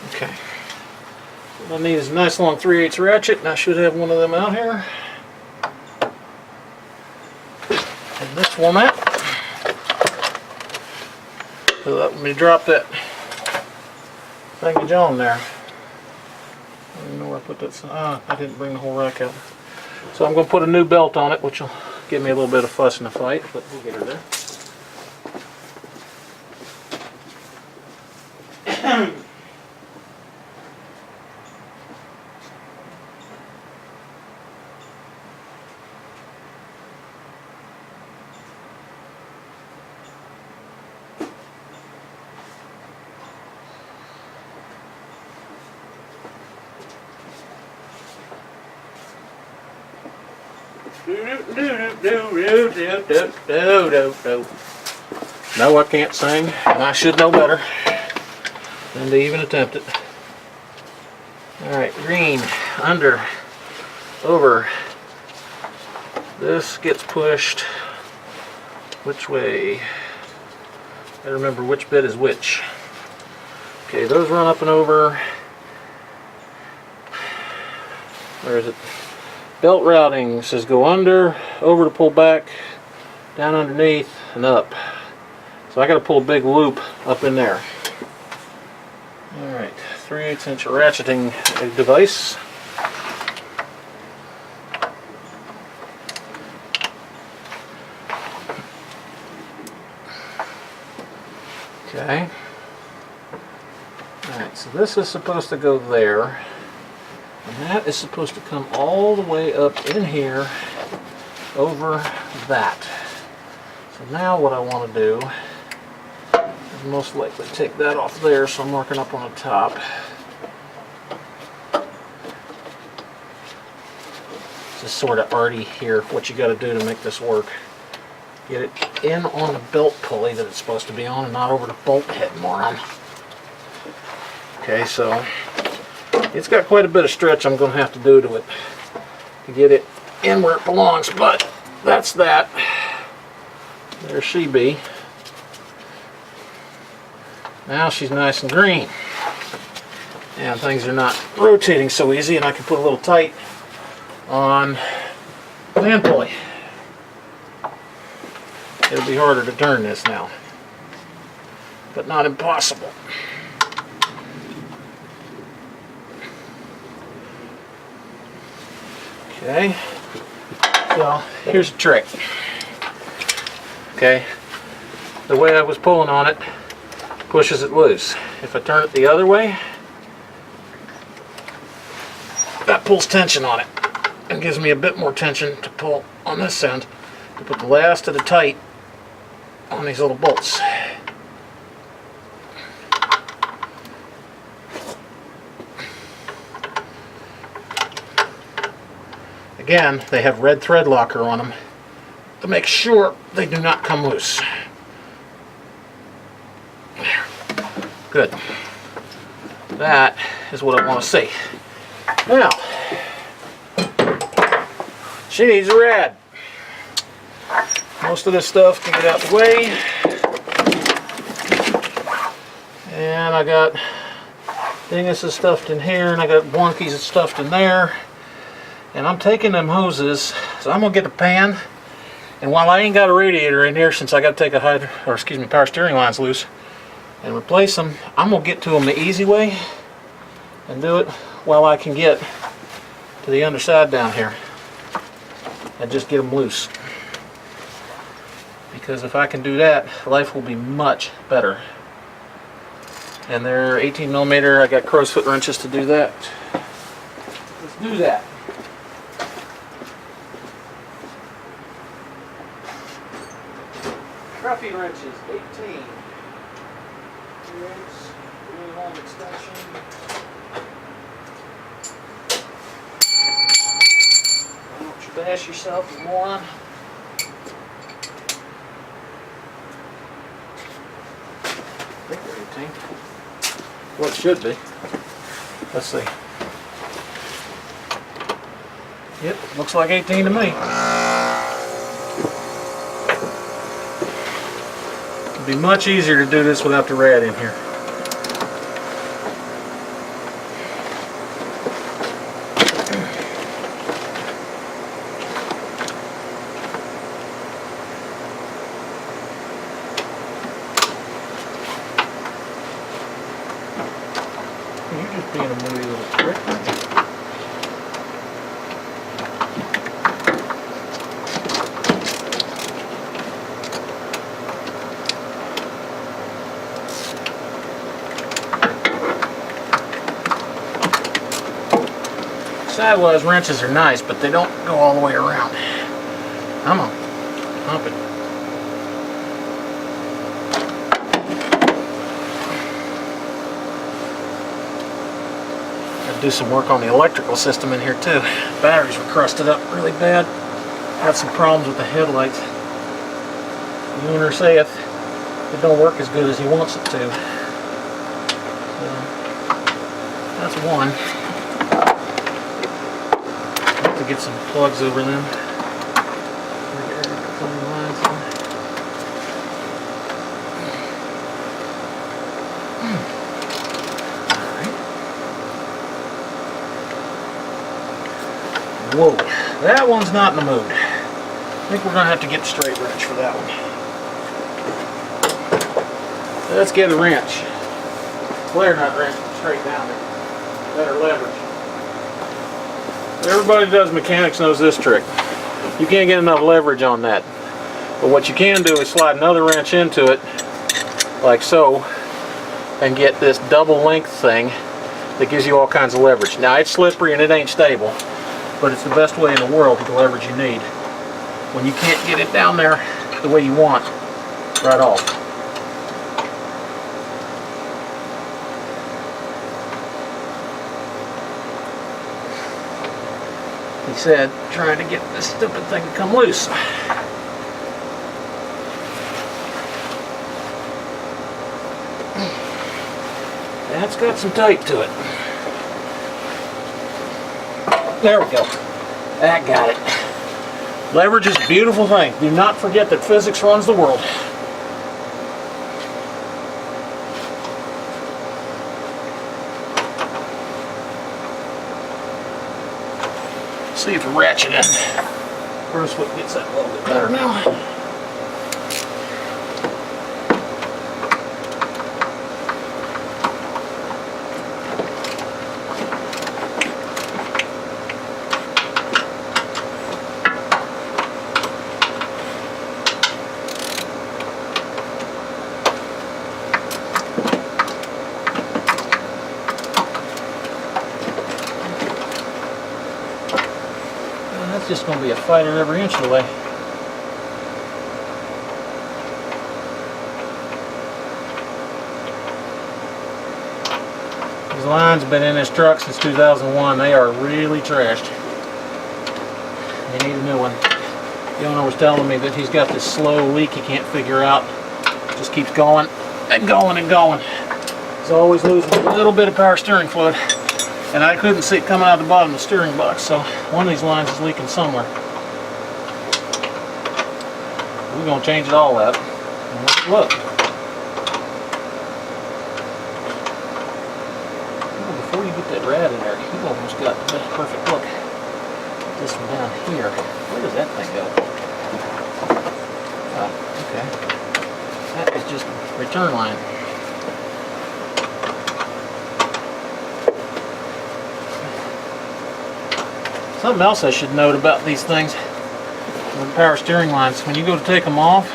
Okay. What I need is a nice long 3/8 ratchet, and I should have one of them out here. In this format. So let me drop that package on there. I don't know where I put that. I didn't bring the whole rack out. So I'm going to put a new belt on it, which will give me a little bit of fuss in the fight, but we'll get her there. No, I can't sing, and I should know better than to even attempt it. Alright, green, under, over. This gets pushed which way? I remember which bit is which. Okay, those run up and over. Where is it? Belt routing says go under, over to pull back, down underneath, and up. So I got to pull a big loop up in there. Alright, 3/8 inch ratcheting device. Okay. Alright, so this is supposed to go there. And that is supposed to come all the way up in here over that. So now what I want to do is most likely take that off there, so I'm working up on the top. This is sort of arty here, what you got to do to make this work. Get it in on the belt pulley that it's supposed to be on and not over the bolt head moron. Okay, so it's got quite a bit of stretch I'm going to have to do to it to get it in where it belongs, but that's that. There she be. Now she's nice and green. And things are not rotating so easy, and I can put a little tight on the hand pulley. It'll be harder to turn this now, but not impossible. Okay, so here's a trick. Okay, the way I was pulling on it pushes it loose. If I turn it the other way, that pulls tension on it and gives me a bit more tension to pull on this end to put the last of the tight on these little bolts. Again, they have red thread locker on them to make sure they do not come loose. Good. That is what I want to see. Now, she needs a rad. Most of this stuff can get out the way. And I got dinguses stuffed in here, and I got wonkies stuffed in there. And I'm taking them hoses, so I'm gonna get a pan. And while I ain't got a radiator in here, since I got to take a power steering lines loose and replace them, I'm gonna get to them the easy way and do it while I can get to the underside down here and just get them loose. Because if I can do that, life will be much better. And they're 18mm. I got crow's foot wrenches to do that. Let's do that. Scruffy wrenches, 18. 3/8, really long extension. Don't you bash yourself, you moron. I think they're 18. Well, it should be. Let's see. Yep, looks like 18 to me. It'd be much easier to do this without the rad in here. You're just being a moody little prick. Sidewise wrenches are nice, but they don't go all the way around. I'm gonna pump it. Gotta do some work on the electrical system in here too. Batteries were crusted up really bad. Had some problems with the headlights. The owner saith it don't work as good as he wants it to. So, that's one. Get some plugs over them. Whoa, that one's not in the mood. I think we're going to have to get the straight wrench for that one. Let's get a wrench. Flare nut wrench straight down there. Better leverage. Everybody that does mechanics knows this trick. You can't get enough leverage on that. But what you can do is slide another wrench into it, like so, and get this double length thing that gives you all kinds of leverage. Now it's slippery and it ain't stable, but it's the best way in the world to get the leverage you need when you can't get it down there the way you want right off. He said, trying to get this stupid thing to come loose. That's got some tight to it. There we go. That got it. Leverage is a beautiful thing. Do not forget that physics runs the world. See if we ratchet in. First foot gets that a little bit better now. just going to be a fighter every inch of the way. These lines have been in this truck since 2001. They are really trashed. They need a new one. The owner was telling me that he's got this slow leak he can't figure out. It just keeps going and going and going. He's always losing a little bit of power steering fluid. And I couldn't see it coming out of the bottom of the steering box, so one of these lines is leaking somewhere. We're going to change it all out. And look. Before you get that rad in there, you've almost got the perfect look. This one down here. Where does that thing go? Oh, okay. That is just a return line. Something else I should note about these things, the power steering lines, when you go to take them off,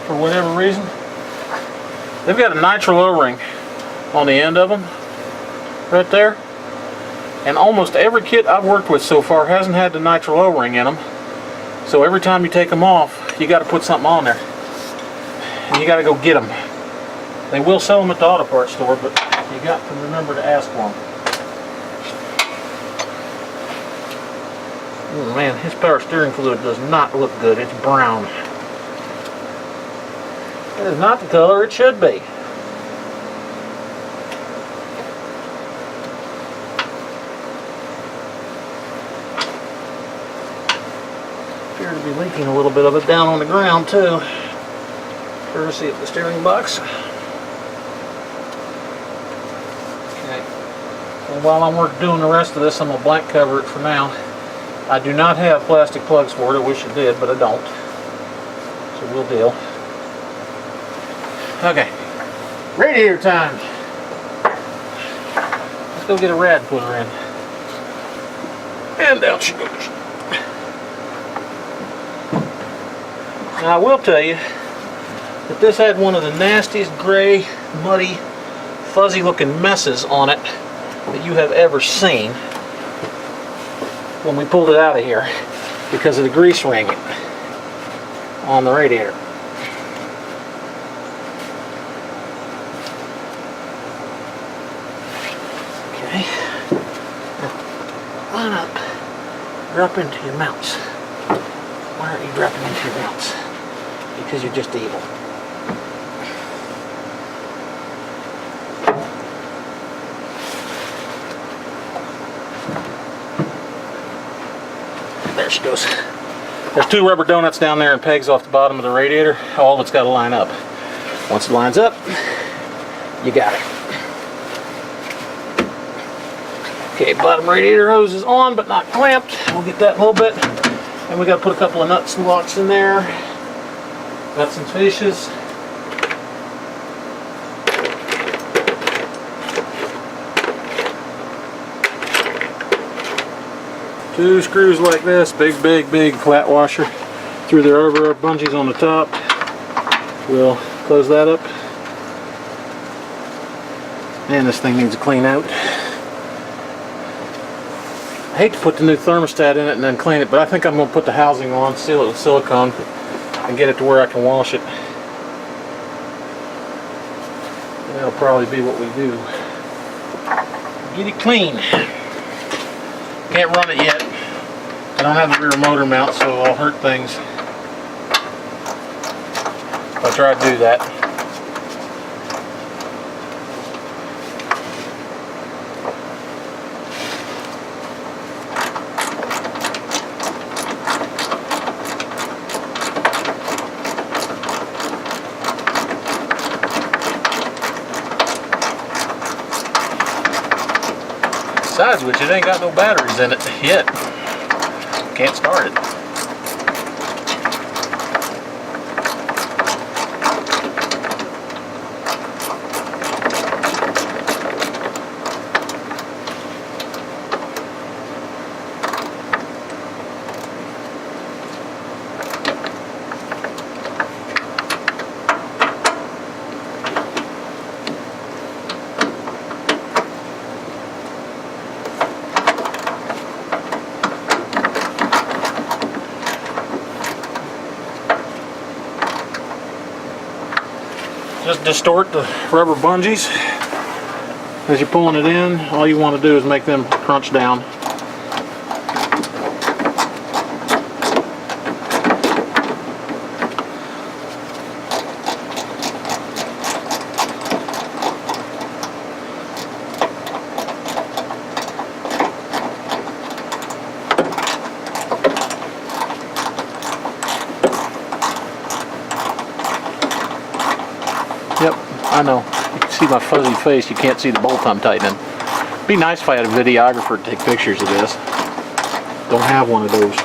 for whatever reason, they've got a nitrile O-ring on the end of them, right there. And almost every kit I've worked with so far hasn't had the nitrile O-ring in them. So every time you take them off, you got to put something on there. And you got to go get them. They will sell them at the auto parts store, but you got to remember to ask for them. Oh man, his power steering fluid does not look good. It's brown. It is not the color it should be. Appear to be leaking a little bit of it down on the ground too, courtesy of the steering box. Okay. Well, while I'm doing the rest of this, I'm gonna blank cover it for now. I do not have plastic plugs for it. I wish I did, but I don't. So we'll deal. Okay, radiator time. Let's go get a rad puller in. And down she goes. Now I will tell you that this had one of the nastiest gray, muddy, fuzzy looking messes on it that you have ever seen when we pulled it out of here because of the grease ring on the radiator. Okay. Now, line up. Drop into your mounts. Why aren't you dropping into your mounts? Because you're just evil. There she goes. There's two rubber donuts down there and pegs off the bottom of the radiator. All of it's got to line up. Once it lines up, you got it. Okay, bottom radiator hose is on but not clamped. We'll get that in a little bit. And we got to put a couple of nuts and locks in there. Nuts and fascias. Two screws like this, big flat washer through the rubber bungees on the top. We'll close that up. And this thing needs a clean out. I hate to put the new thermostat in it and then clean it, but I think I'm going to put the housing on, seal it with silicone, and get it to where I can wash it. And that'll probably be what we do. Get it clean. Can't run it yet. I don't have the rear motor mount, so I'll hurt things if I try to do that. Besides which, it ain't got no batteries in it yet. Can't start it. just distort the rubber bungees as you're pulling it in. All you want to do is make them crunch down. Yep, I know. You can see my fuzzy face. You can't see the bolt I'm tightening. It'd be nice if I had a videographer to take pictures of this. Don't have one of those.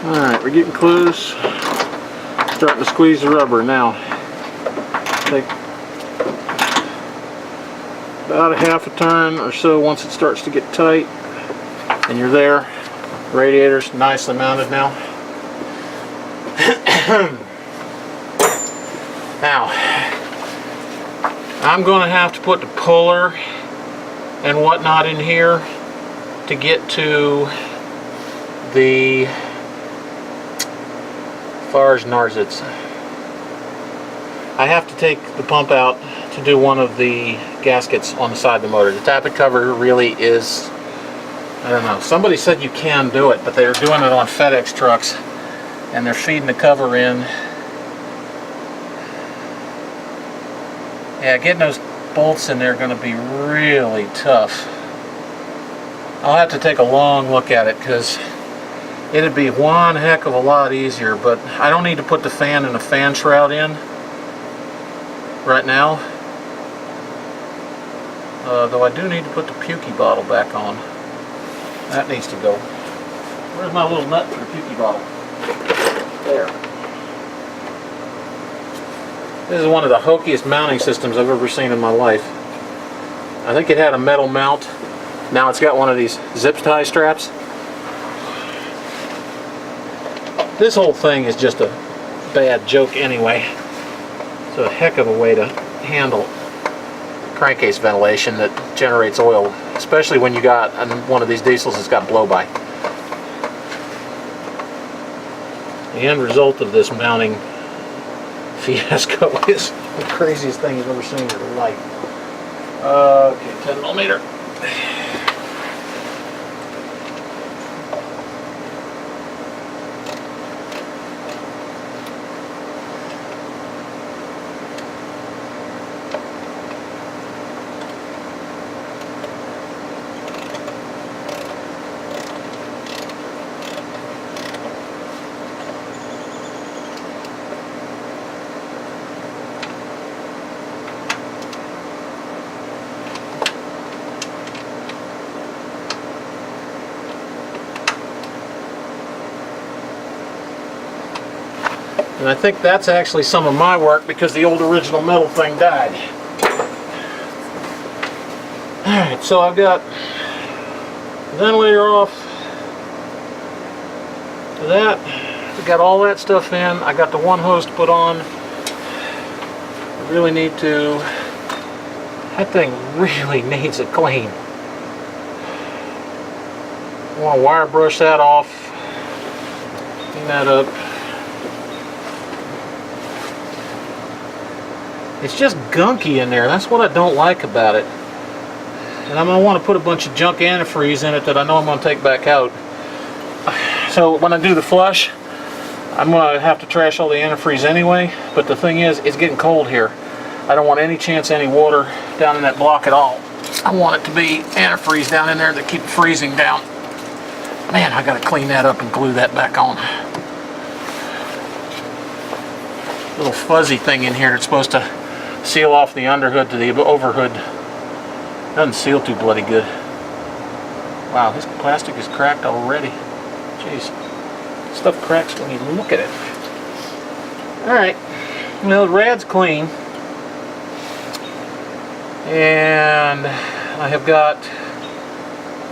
Alright, we're getting close. Starting to squeeze the rubber now. Take about a half a turn or so once it starts to get tight, and you're there. Radiator's nicely mounted now. Now, I'm going to have to put the puller and whatnot in here to get to the Fars Narzits. I have to take the pump out to do one of the gaskets on the side of the motor. The tappet cover really is, I don't know, somebody said you can do it, but they're doing it on FedEx trucks and they're feeding the cover in. Yeah, getting those bolts in there are going to be really tough. I'll have to take a long look at it because it'd be one heck of a lot easier, but I don't need to put the fan and the fan shroud in right now. Though I do need to put the Pukey bottle back on. That needs to go. Where's my little nut for the Pukey bottle? There. This is one of the hokiest mounting systems I've ever seen in my life. I think it had a metal mount. Now it's got one of these zip tie straps. This whole thing is just a bad joke anyway. It's a heck of a way to handle crankcase ventilation that generates oil, especially when you got one of these diesels that's got blow-by. The end result of this mounting fiasco is the craziest thing you've ever seen in your life. Okay, 10mm. And I think that's actually some of my work because the old original metal thing died. Alright, so I've got the ventilator off to that. I've got all that stuff in. I got the one hose to put on. I really need to... That thing really needs a clean. I want to wire brush that off. Clean that up. It's just gunky in there. That's what I don't like about it. And I'm going to want to put a bunch of junk antifreeze in it that I know I'm going to take back out. So when I do the flush, I'm going to have to trash all the antifreeze anyway. But the thing is, it's getting cold here. I don't want any chance of any water down in that block at all. I want it to be antifreeze down in there to keep freezing down. Man, I got to clean that up and glue that back on. Little fuzzy thing in here that's supposed to seal off the underhood to the overhood. Doesn't seal too bloody good. Wow, this plastic is cracked already. Jeez. Stuff cracks when you look at it. Alright. Well, the rad's clean. And I have got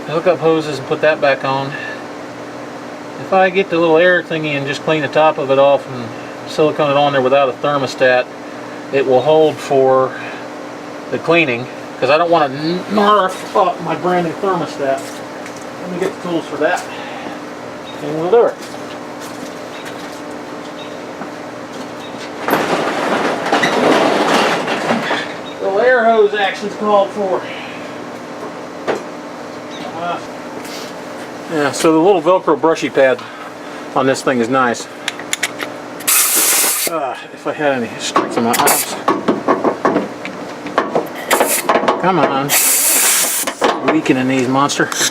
the hookup hoses and put that back on. If I get the little air thingy and just clean the top of it off and silicone it on there without a thermostat, it will hold for the cleaning, because I don't want to narf up my brand new thermostat. Let me get the tools for that, and we'll do it. Little air hose action's called for. Yeah, so the little Velcro brushy pad on this thing is nice. If I had any strength in my arms. Come on. Weakening these monsters.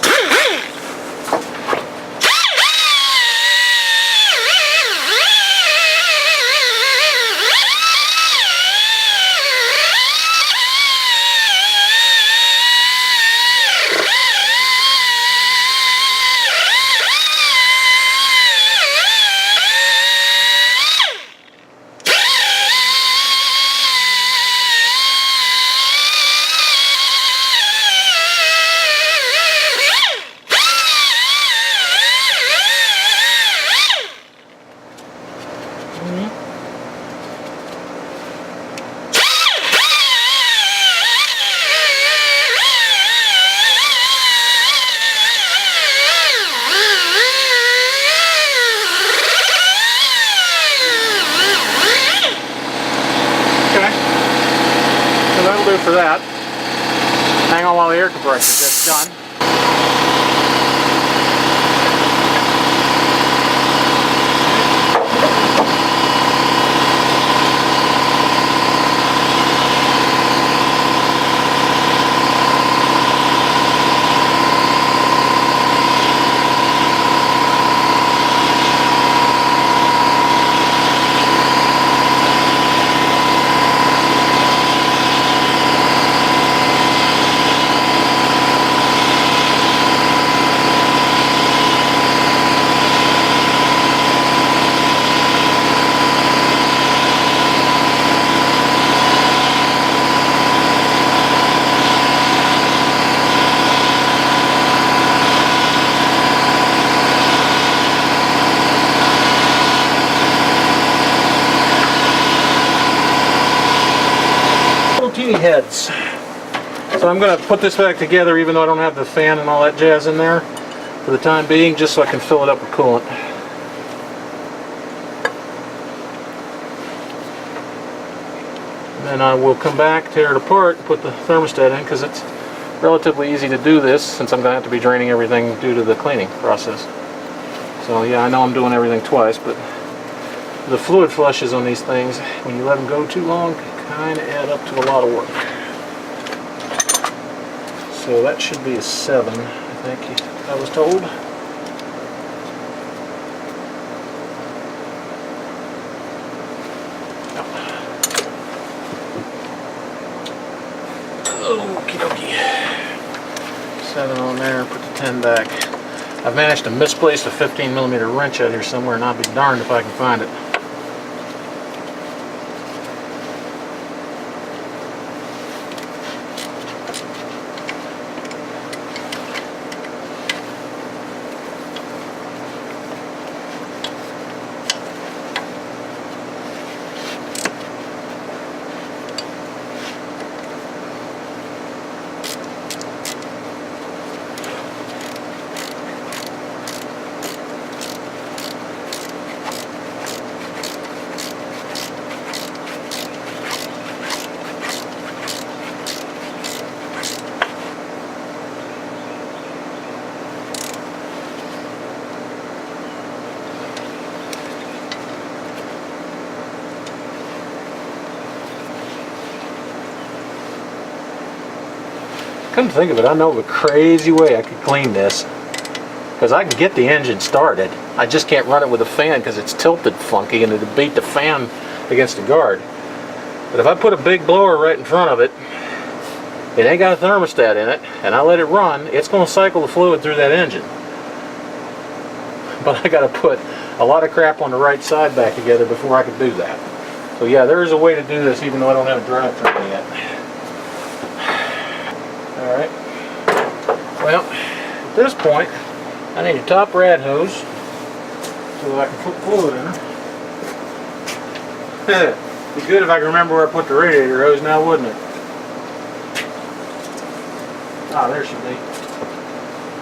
For that. Hang on while the air compressor gets done. Heads. So I'm going to put this back together even though I don't have the fan and all that jazz in there for the time being, just so I can fill it up with coolant. And then I will come back, tear it apart, and put the thermostat in, because it's relatively easy to do this since I'm going to have to be draining everything due to the cleaning process. So yeah, I know I'm doing everything twice, but the fluid flushes on these things, when you let them go too long, kind of add up to a lot of work. So that should be a 7, I think I was told. Okie dokie. 7 on there, put the 10 back. I've managed to misplace a 15mm wrench out here somewhere, and I'll be darned if I can find it. Come to think of it, I know of a crazy way I could clean this, because I can get the engine started. I just can't run it with a fan because it's tilted funky and it'll beat the fan against the guard. But if I put a big blower right in front of it, it ain't got a thermostat in it, and I let it run, it's going to cycle the fluid through that engine. But I got to put a lot of crap on the right side back together before I can do that. So yeah, there is a way to do this even though I don't have a drivetrain yet. Alright, well, at this point, I need a top rad hose so that I can put fluid in it. Be good if I could remember where I put the radiator hose now, wouldn't it? Ah, there should be.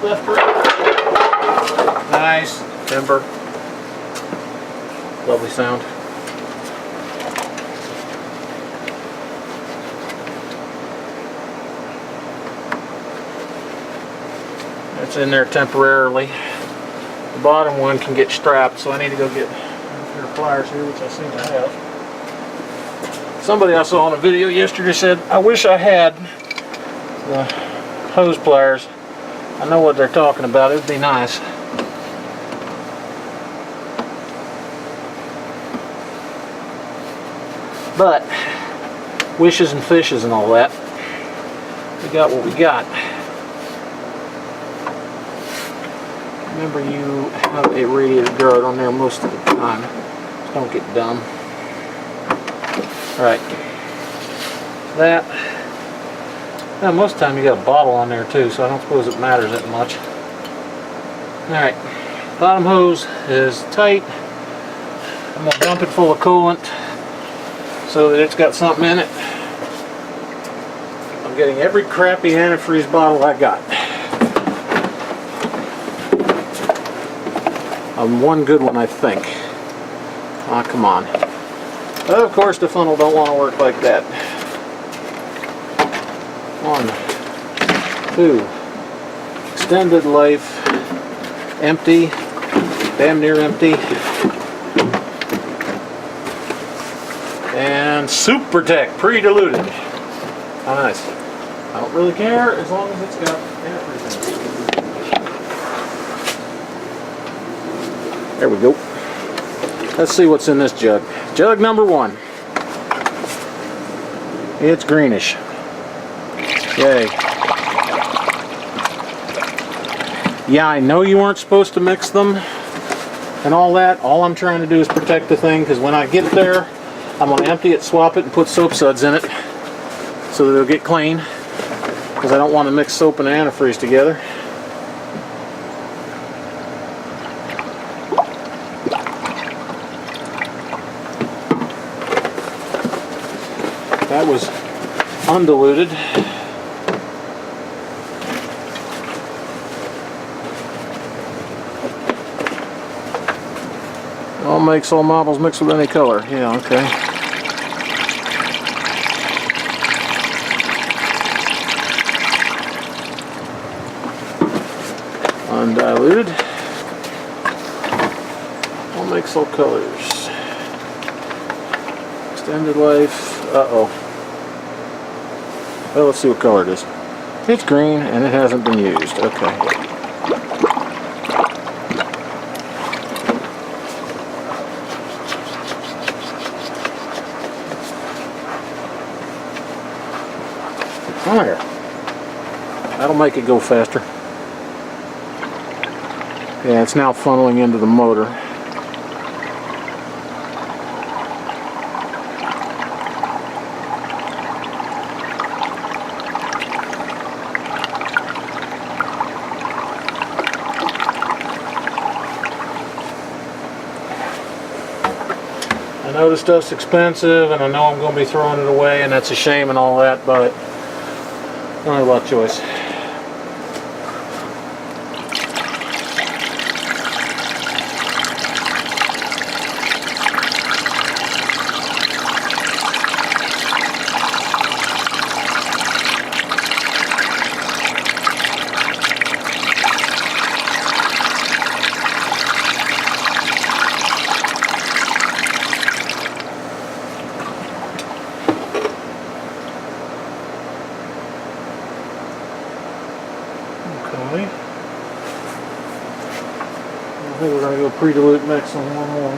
Left, right. Nice. Timber. Lovely sound. It's in there temporarily. The bottom one can get strapped, so I need to go get a pair of pliers here, which I seem to have. Somebody I saw in a video yesterday said, I wish I had the hose pliers. I know what they're talking about. It would be nice. But wishes and fishes and all that. We got what we got. Remember, you have a radiator guard on there most of the time. Just don't get dumb. Alright. That. Now, most of the time you got a bottle on there too, so I don't suppose it matters that much. Alright. Bottom hose is tight. I'm going to dump it full of coolant so that it's got something in it. I'm getting every crappy antifreeze bottle I got. One good one, I think. Ah, come on. Of course, the funnel don't want to work like that. 1, 2. Extended life. Empty. Damn near empty. And Super Tech pre-diluted. How nice. I don't really care as long as it's got everything. There we go. Let's see what's in this jug. Jug number 1. It's greenish. Yay. Yeah, I know you weren't supposed to mix them and all that. All I'm trying to do is protect the thing, because when I get there, I'm going to empty it, swap it, and put soap suds in it so that it'll get clean, because I don't want to mix soap and antifreeze together. That was undiluted. All makes all marbles mix with any color. Yeah, okay. Undiluted. All makes all colors. Extended life. Uh-oh. Well, let's see what color it is. It's green and it hasn't been used. Okay. There. That'll make it go faster. Yeah, it's now funneling into the motor. I know this stuff's expensive, and I know I'm going to be throwing it away, and that's a shame and all that, but I don't have a lot of choice. Okay. I think we're going to go pre-dilute mix on one more.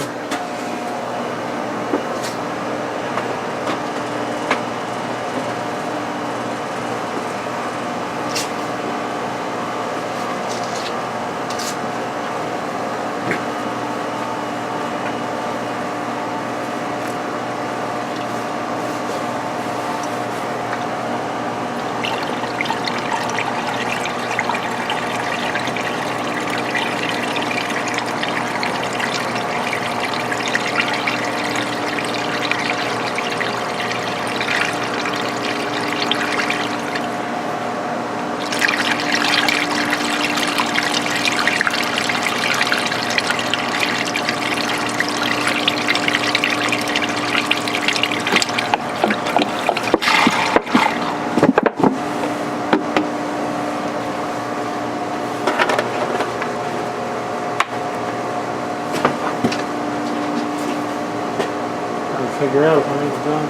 figure out if I need to done.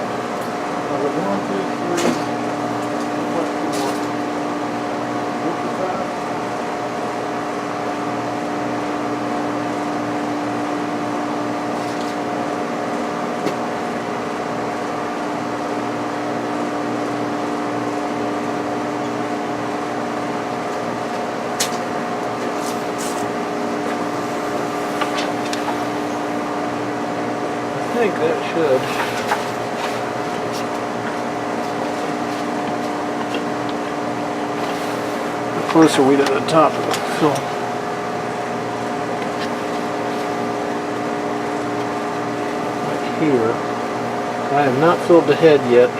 One, two, three, four. I think that should. The closer we to the top of the fill. Like here. I have not filled the head yet.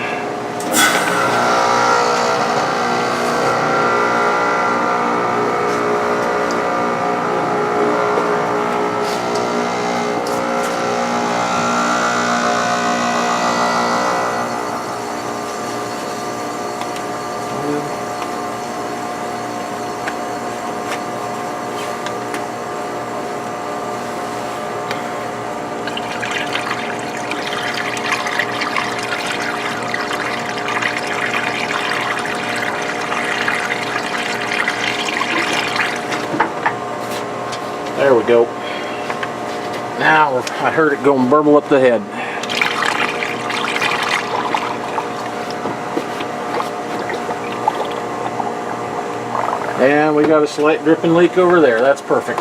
There we go. Now I heard it go and burble up the head. And we got a slight dripping leak over there. That's perfect.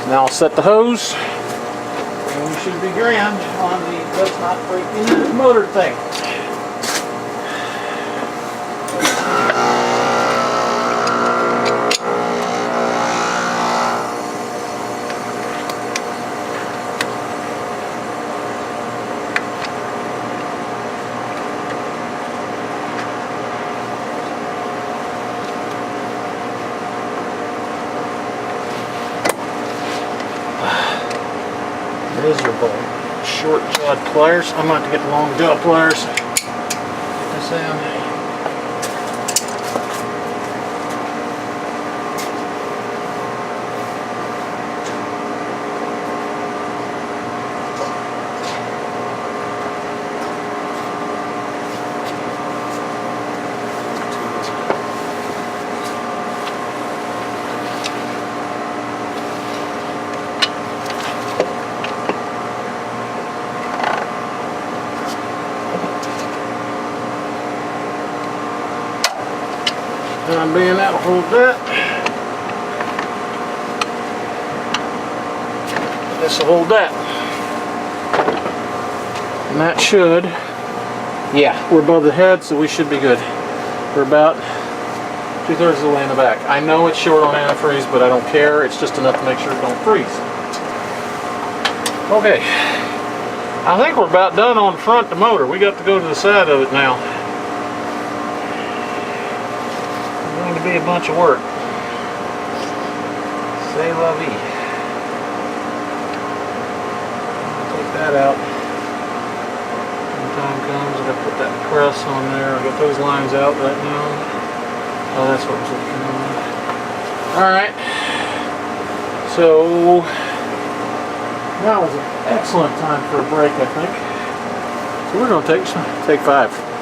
Now I'll set the hose. And we should be grand on the let's not break into the motor thing. Miserable short jawed pliers. I'm going to get long jaw pliers. Get this in. Time being, that'll hold that. This will hold that. And that should, yeah, we're above the head, so we should be good. We're about 2/3 of the way in the back. I know it's short on antifreeze, but I don't care. It's just enough to make sure it don't freeze. Okay. I think we're about done on the front of the motor. We got to go to the side of it now. Going to be a bunch of work. C'est la vie. Take that out. When time comes, I gotta put that press on there. I got those lines out right now. Oh, that's what was looking on. Alright. So that was an excellent time for a break, I think. So we're gonna take 5.